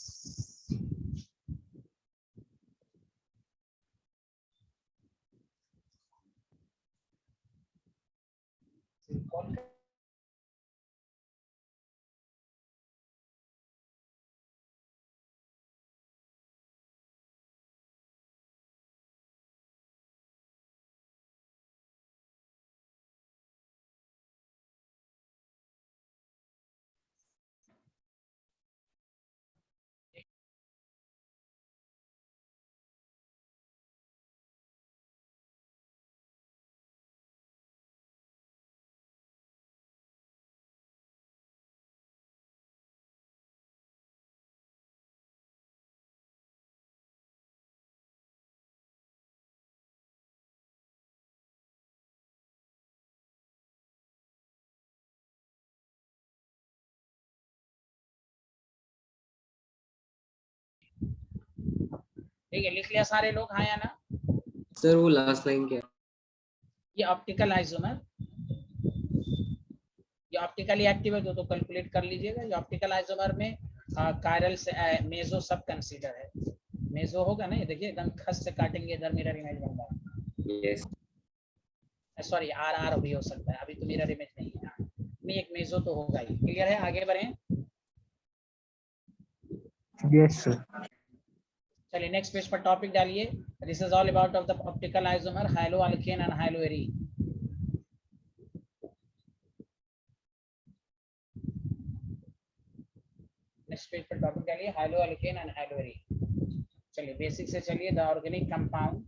ठीक है, लिख लिया सारे लोग, हाँ या ना। सर वो लास्ट लाइन क्या? ये ऑप्टिकल आइसोमर, ये ऑप्टिकली एक्टिव है तो कैलकुलेट कर लीजिएगा। ये ऑप्टिकल आइसोमर में कायरल से मेसो सब कंसीडर है। मेसो होगा ना, ये देखिए एकदम खस से काटेंगे, इधर मिरर इमेज बन रहा यस है, सॉरी आर भी हो सकता है, अभी तो मिरर इमेज नहीं है, नहीं एक मेसो तो होगा ही। क्लियर है, आगे बढ़ें। Yes, sir. चलिए नेक्स्ट पेज पर टॉपिक डालिए। This is all about of the optical isomer high-low alkane and high-low arene. Next page पर टॉपिक डालिए, high-low alkane and high-low arene. चलिए बेसिक से चलिए। The organic compound,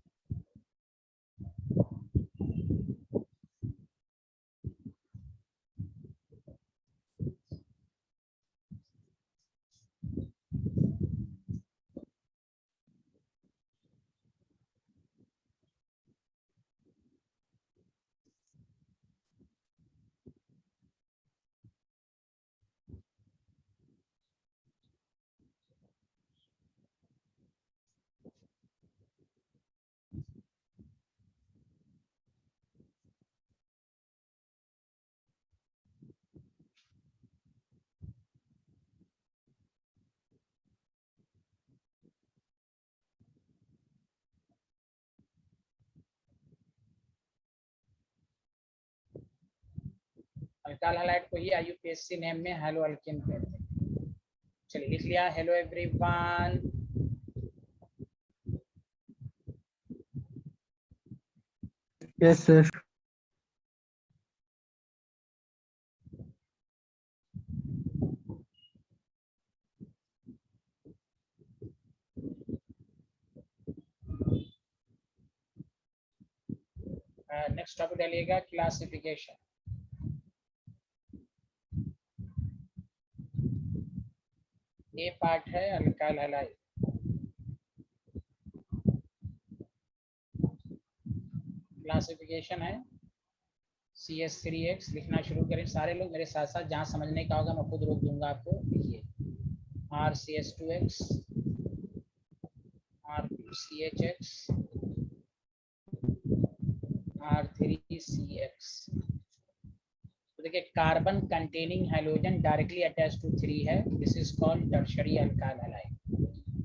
alkyl halide को ही आईयूपीएससी name में hello alkane कहते हैं। चलिए लिख लिया। Hello everyone, Yes, sir. Next topic डालिएगा, क्लासिफिकेशन। ये पार्ट है अल्काइल हैलाइड। क्लासिफिकेशन है CH3X। लिखना शुरू करें सारे लोग मेरे साथ साथ, जहाँ समझने का होगा मैं खुद रोक दूंगा आपको। लिखिए RCH2X, R2CHX, R3CX। तो देखिए carbon containing hydrogen directly attach to 3 है, this is called tertiary alkyl halide.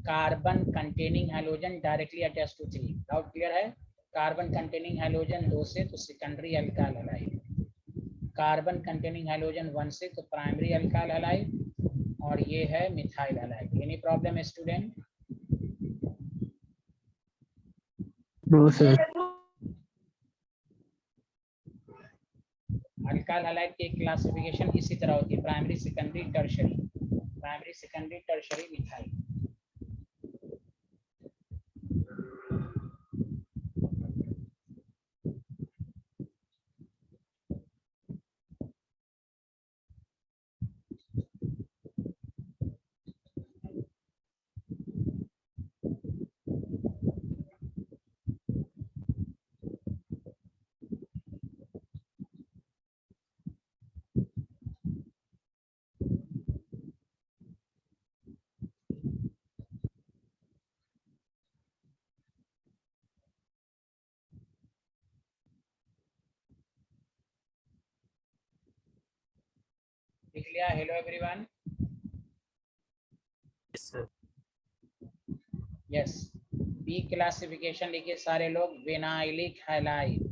Carbon containing hydrogen directly attach to 3, doubt clear है। कार्बन कंटेनिंग हाइड्रोजन 2 से तो secondary alkyl halide, carbon containing hydrogen 1 से तो primary alkyl halide, और ये है methyl halide. Any problem student? No, sir. Alkyl halide की classification इसी तरह होती है, primary secondary tertiary, primary secondary tertiary methyl. लिख लिया? Hello everyone. Yes, sir. Yes, B classification लिखिए सारे लोग। विनाइलिक हैलाइड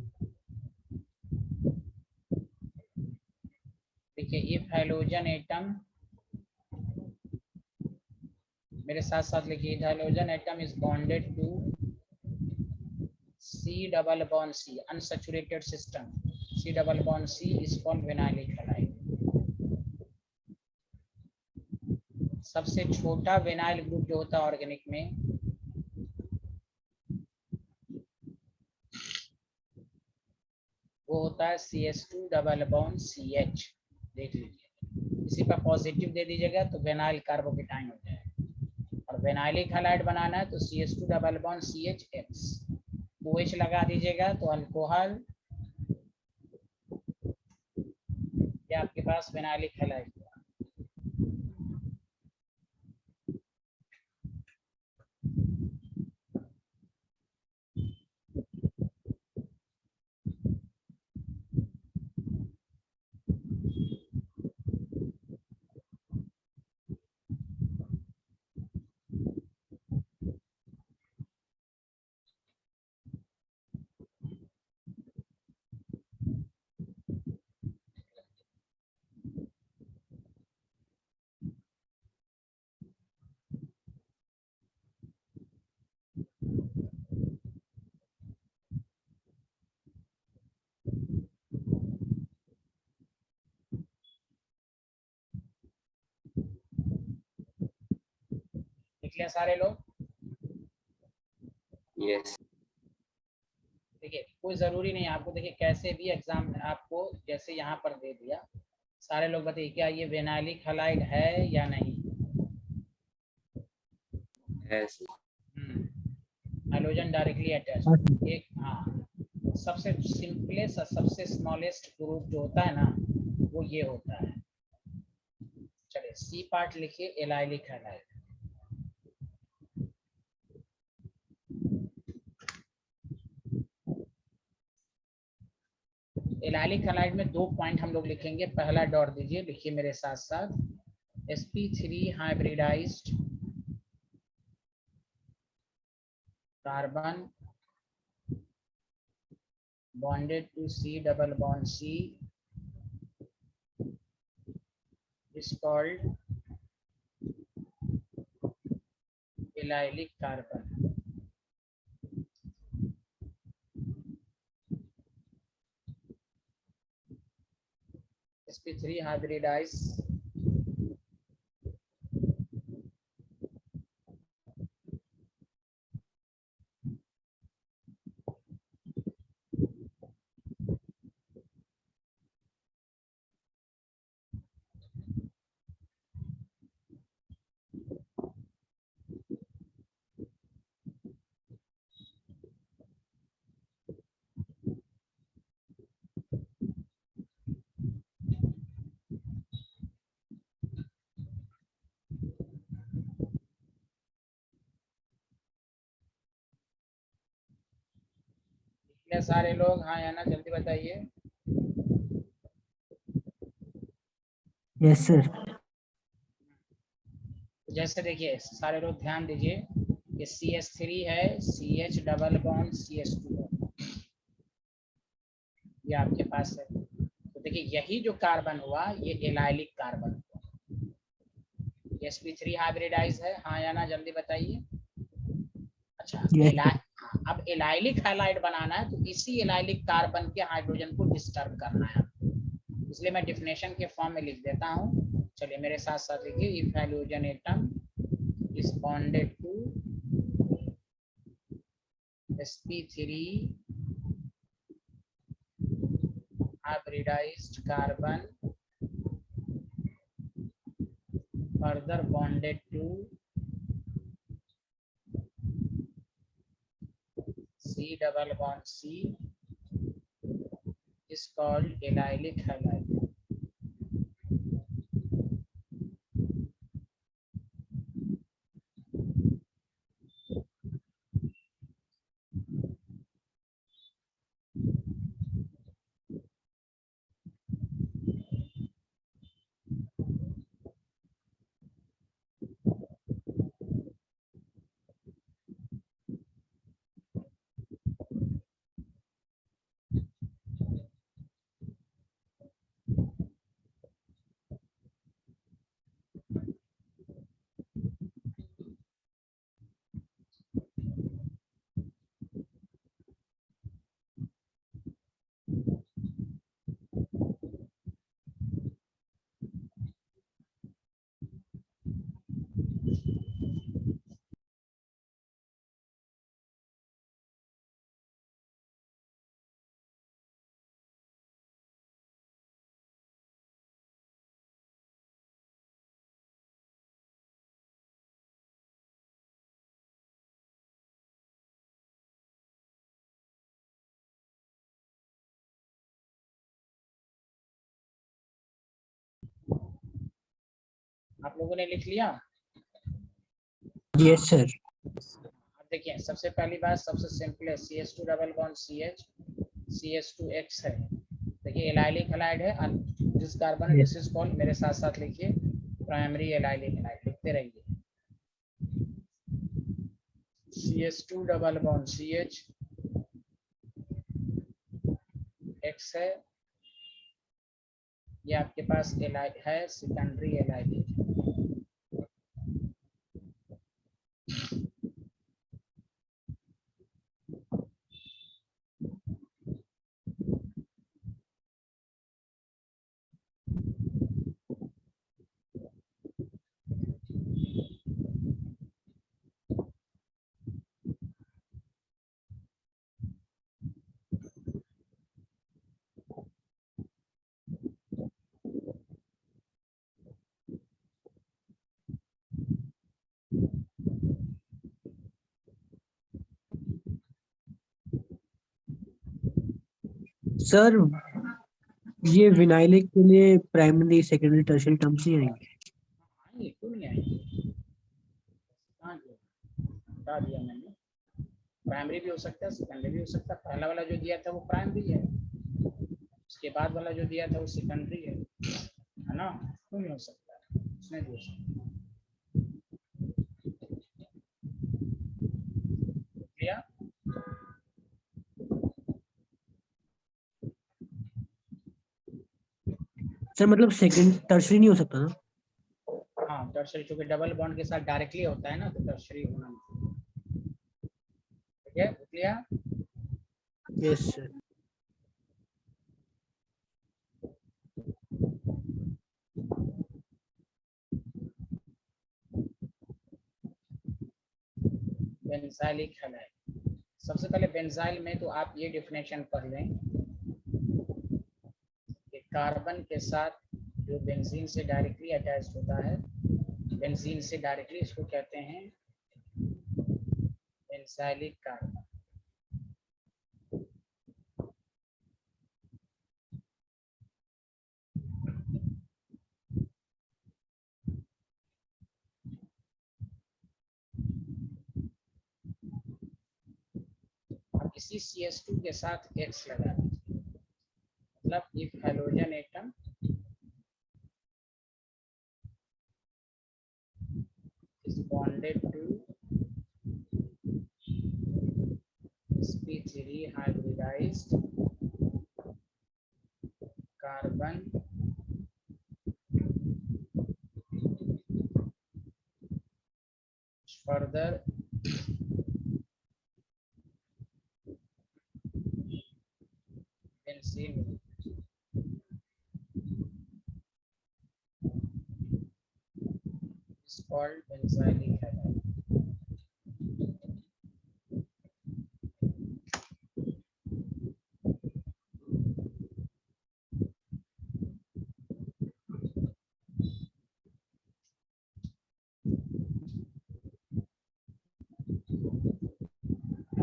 देखिए, इफ हैलोजन एटम, मेरे साथ साथ लिखिए, halogen atom is bonded to C double bond C, unsaturated system, C double bond C is called vinylic halide. सबसे छोटा विनाइल ग्रुप जो होता है ऑर्गेनिक में, वो होता है CH2 डबल बॉन्ड CH। देख लीजिए, इसी पर पॉजिटिव दे दीजिएगा तो विनाइल कार्बोकेटाइन हो जाएगा। और विनाइलिक हैलाइड बनाना है तो CH2 double bond CHX, OH लगा दीजिएगा तो अल्कोहल, ये आपके पास विनाइलिक हैलाइड। लिख लिया सारे लोग? Yes. देखिए, कोई ज़रूरी नहीं आपको, देखिए कैसे भी एग्जाम में आपको जैसे यहाँ पर दे दिया, सारे लोग बताइए क्या ये विनाइलिक हैलाइड है या नहीं? Yes. Halogen directly attached. एक, हाँ, सबसे सिंपलेस्ट और सबसे स्मॉलेस्ट ग्रुप जो होता है ना, वो ये होता है। चलिए सी पार्ट लिखिए, एलाइलिक हैलाइड। एलाइलिक हैलाइड में 2 पॉइंट हम लोग लिखेंगे। पहला डॉट दीजिए, लिखिए मेरे साथ साथ, sp3 hybridised carbon bonded to C double bond C is called allylic carbon. sp3 hybridized क्या सारे लोग? हाँ या ना, जल्दी बताइए। Yes sir. जैसे देखिए सारे लोग ध्यान दीजिए, ये CH3 है, CH डबल बॉन्ड CH2 है, ये आपके पास है। तो देखिए यही जो कार्बन हुआ ये एलाइलिक कार्बन हुआ। sp3 हाइब्रिडाइज है, हाँ या ना, जल्दी बताइए। अच्छा, Yes. अब एलाइलिक हैलाइड बनाना है तो इसी एलाइलिक कार्बन के हाइड्रोजन को डिस्टर्ब करना है, इसलिए मैं डिफिनेशन के फॉर्म में लिख देता हूँ। चलिए मेरे साथ साथ लिखिए, if halogen atom is bonded to sp3 hybridized carbon further bonded to C double bond C is called allylic halide. आप लोगों ने लिख लिया? Yes sir. अब देखिए सबसे पहली बात सबसे सिंपल है, CH2 double bond CH, CH2X है। देखिए एलाइलिक हैलाइड है, this carbon this is called, मेरे साथ साथ लिखिए प्राइमरी एलाइलिक हैलाइड, लिखते रहिए। CH2 double bond CH X है, ये आपके पास एलाइड है, सेकेंडरी एलाइलिक। सर ये विनाइलिक के लिए प्राइमरी सेकेंडरी टर्शियरी टर्म्स नहीं आएंगे? आएंगे, क्यों नहीं आएंगे? कहाँ गए? बता दिया मैंने, प्राइमरी भी हो सकता है, सेकेंडरी भी हो सकता है। पहला वाला जो दिया था वो प्राइमरी है, उसके बाद वाला जो दिया था वो सेकेंडरी है ना? क्यों नहीं हो सकता? उसमें भी हो सकता है। क्लियर? सर मतलब सेकंड टर्शियरी नहीं हो सकता ना? हाँ टर्शरी, चूंकि डबल बॉन्ड के साथ डायरेक्टली होता है ना, तो टर्शरी होना चाहिए। ठीक है, clear? Yes sir. Benzylic halide, सबसे पहले बेंजाइल में तो आप ये डिफिनेशन पढ़ लें कि कार्बन के साथ जो बेंजीन से डायरेक्टली अटैच होता है, बेंजीन से डायरेक्टली, इसको कहते हैं बेंजाइलिक कार्बन। अब इसी CH2 के साथ X लगा दीजिए, मतलब if halogen atom is bonded to sp3 hybridized carbon further benzene is called benzylic halide.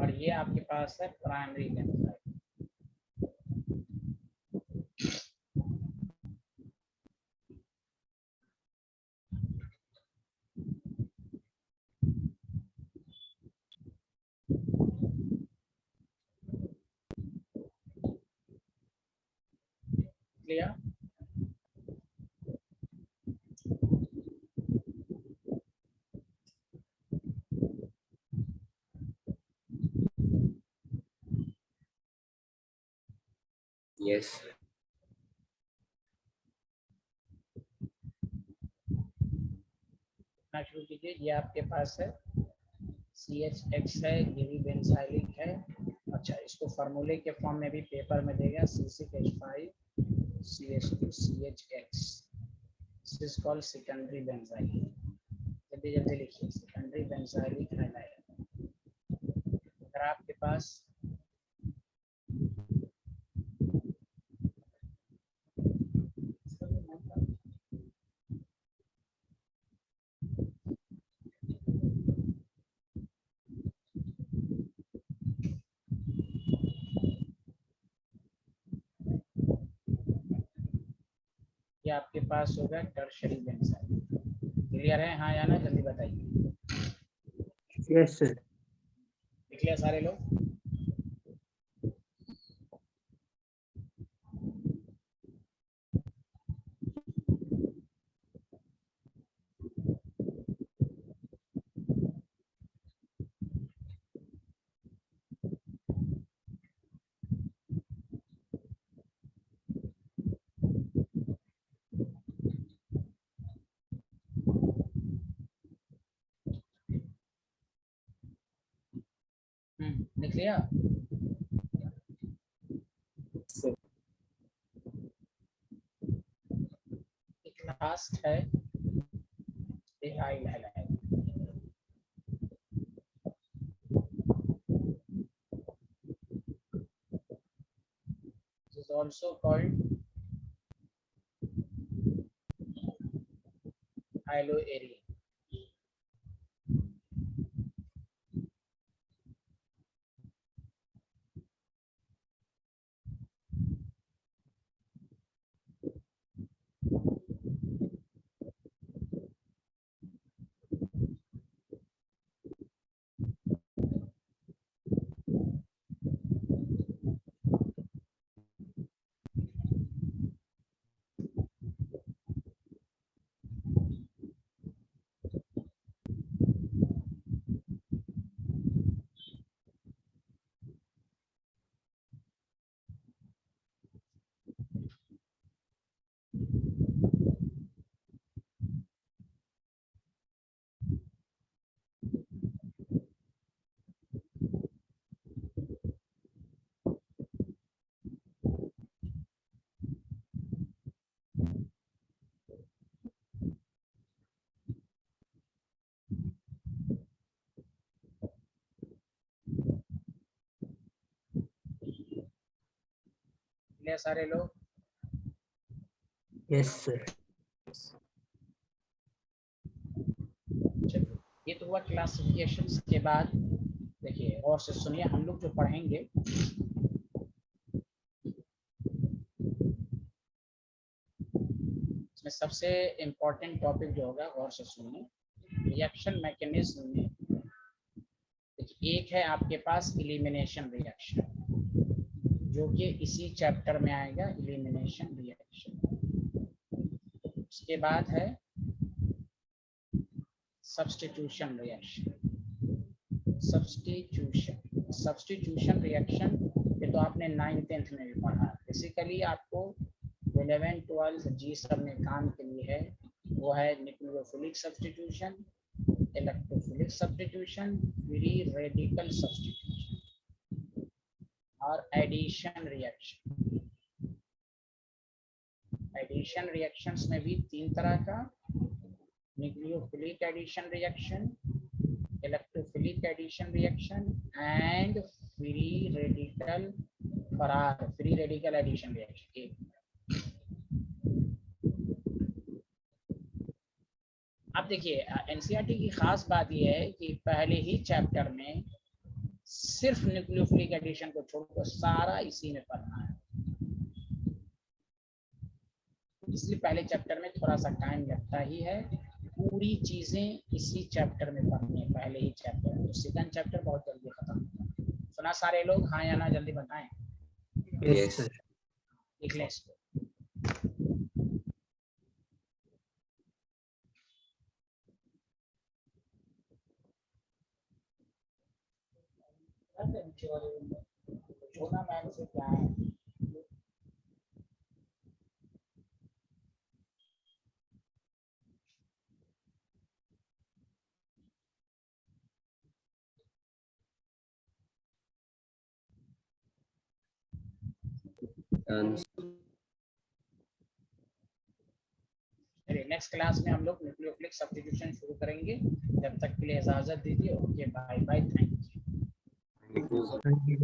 और ये आपके पास है प्राइमरी बेंजाइल। क्लियर? यस। शुरू कीजिए। ये आपके पास है CH है, ये भी बेंजाइलिक है। अच्छा, इसको फार्मूले के फॉर्म में भी पेपर में देगा, C6H5 CH2 CHX, this is called secondary benzylic. जल्दी जल्दी लिखिए, सेकेंडरी बेंजाइलिक हैलाइड। अगर आपके पास ये आपके पास होगा टर्शरी बेंजाइल। क्लियर है हाँ या ना, जल्दी बताइए। Yes sir. लिख लिया सारे लोग? लिख लिया? सर। एक लास्ट है, highlight is also called halo area. ले सारे लोग? Yes sir. चलिए, ये तो हुआ क्लासिफिकेशन के बाद। देखिए और से सुनिए, हम लोग जो पढ़ेंगे इसमें सबसे इम्पोर्टेंट टॉपिक जो होगा, गौर से सुनिए, रिएक्शन मैकेनिज्म में देखिए एक है आपके पास इलिमिनेशन रिएक्शन, जो कि इसी चैप्टर में आएगा, इलिमिनेशन रिएक्शन। उसके बाद है सब्स्टिट्यूशन रिएक्शन। सब्स्टिट्यूशन रिएक्शन ये तो आपने 9th 10th में भी पढ़ा। बेसिकली आपको 11 12 जी सब में काम के लिए है, वो है nucleophilic substitution, electrophilic substitution, free radical substitution और एडिशन रिएक्शन। एडिशन रिएक्शंस में भी 3 तरह का, nucleophilic addition reaction, electrophilic addition reaction and free radical addition reaction. अब देखिए एनसीईआरटी की खास बात यह है कि पहले ही चैप्टर में सिर्फ न्यूक्लियोफिलिक एडिशन को छोड़कर सारा इसी में पढ़ना है, इसलिए पहले चैप्टर में थोड़ा सा टाइम लगता ही है। पूरी चीजें इसी चैप्टर में पढ़नी है, पहले ही चैप्टर में। तो सेकंड चैप्टर बहुत जल्दी खत्म होता है। सुना सारे लोग हाँ या ना, जल्दी बताएं। Yes sir. लिख लें इसको। छोटा मैम से क्या है, नेक्स्ट क्लास में हम लोग न्यूक्लियोफिलिक सब्स्टिट्यूशन शुरू करेंगे। जब तक के लिए इजाजत दीजिए। Okay bye bye, thank you. Thank you.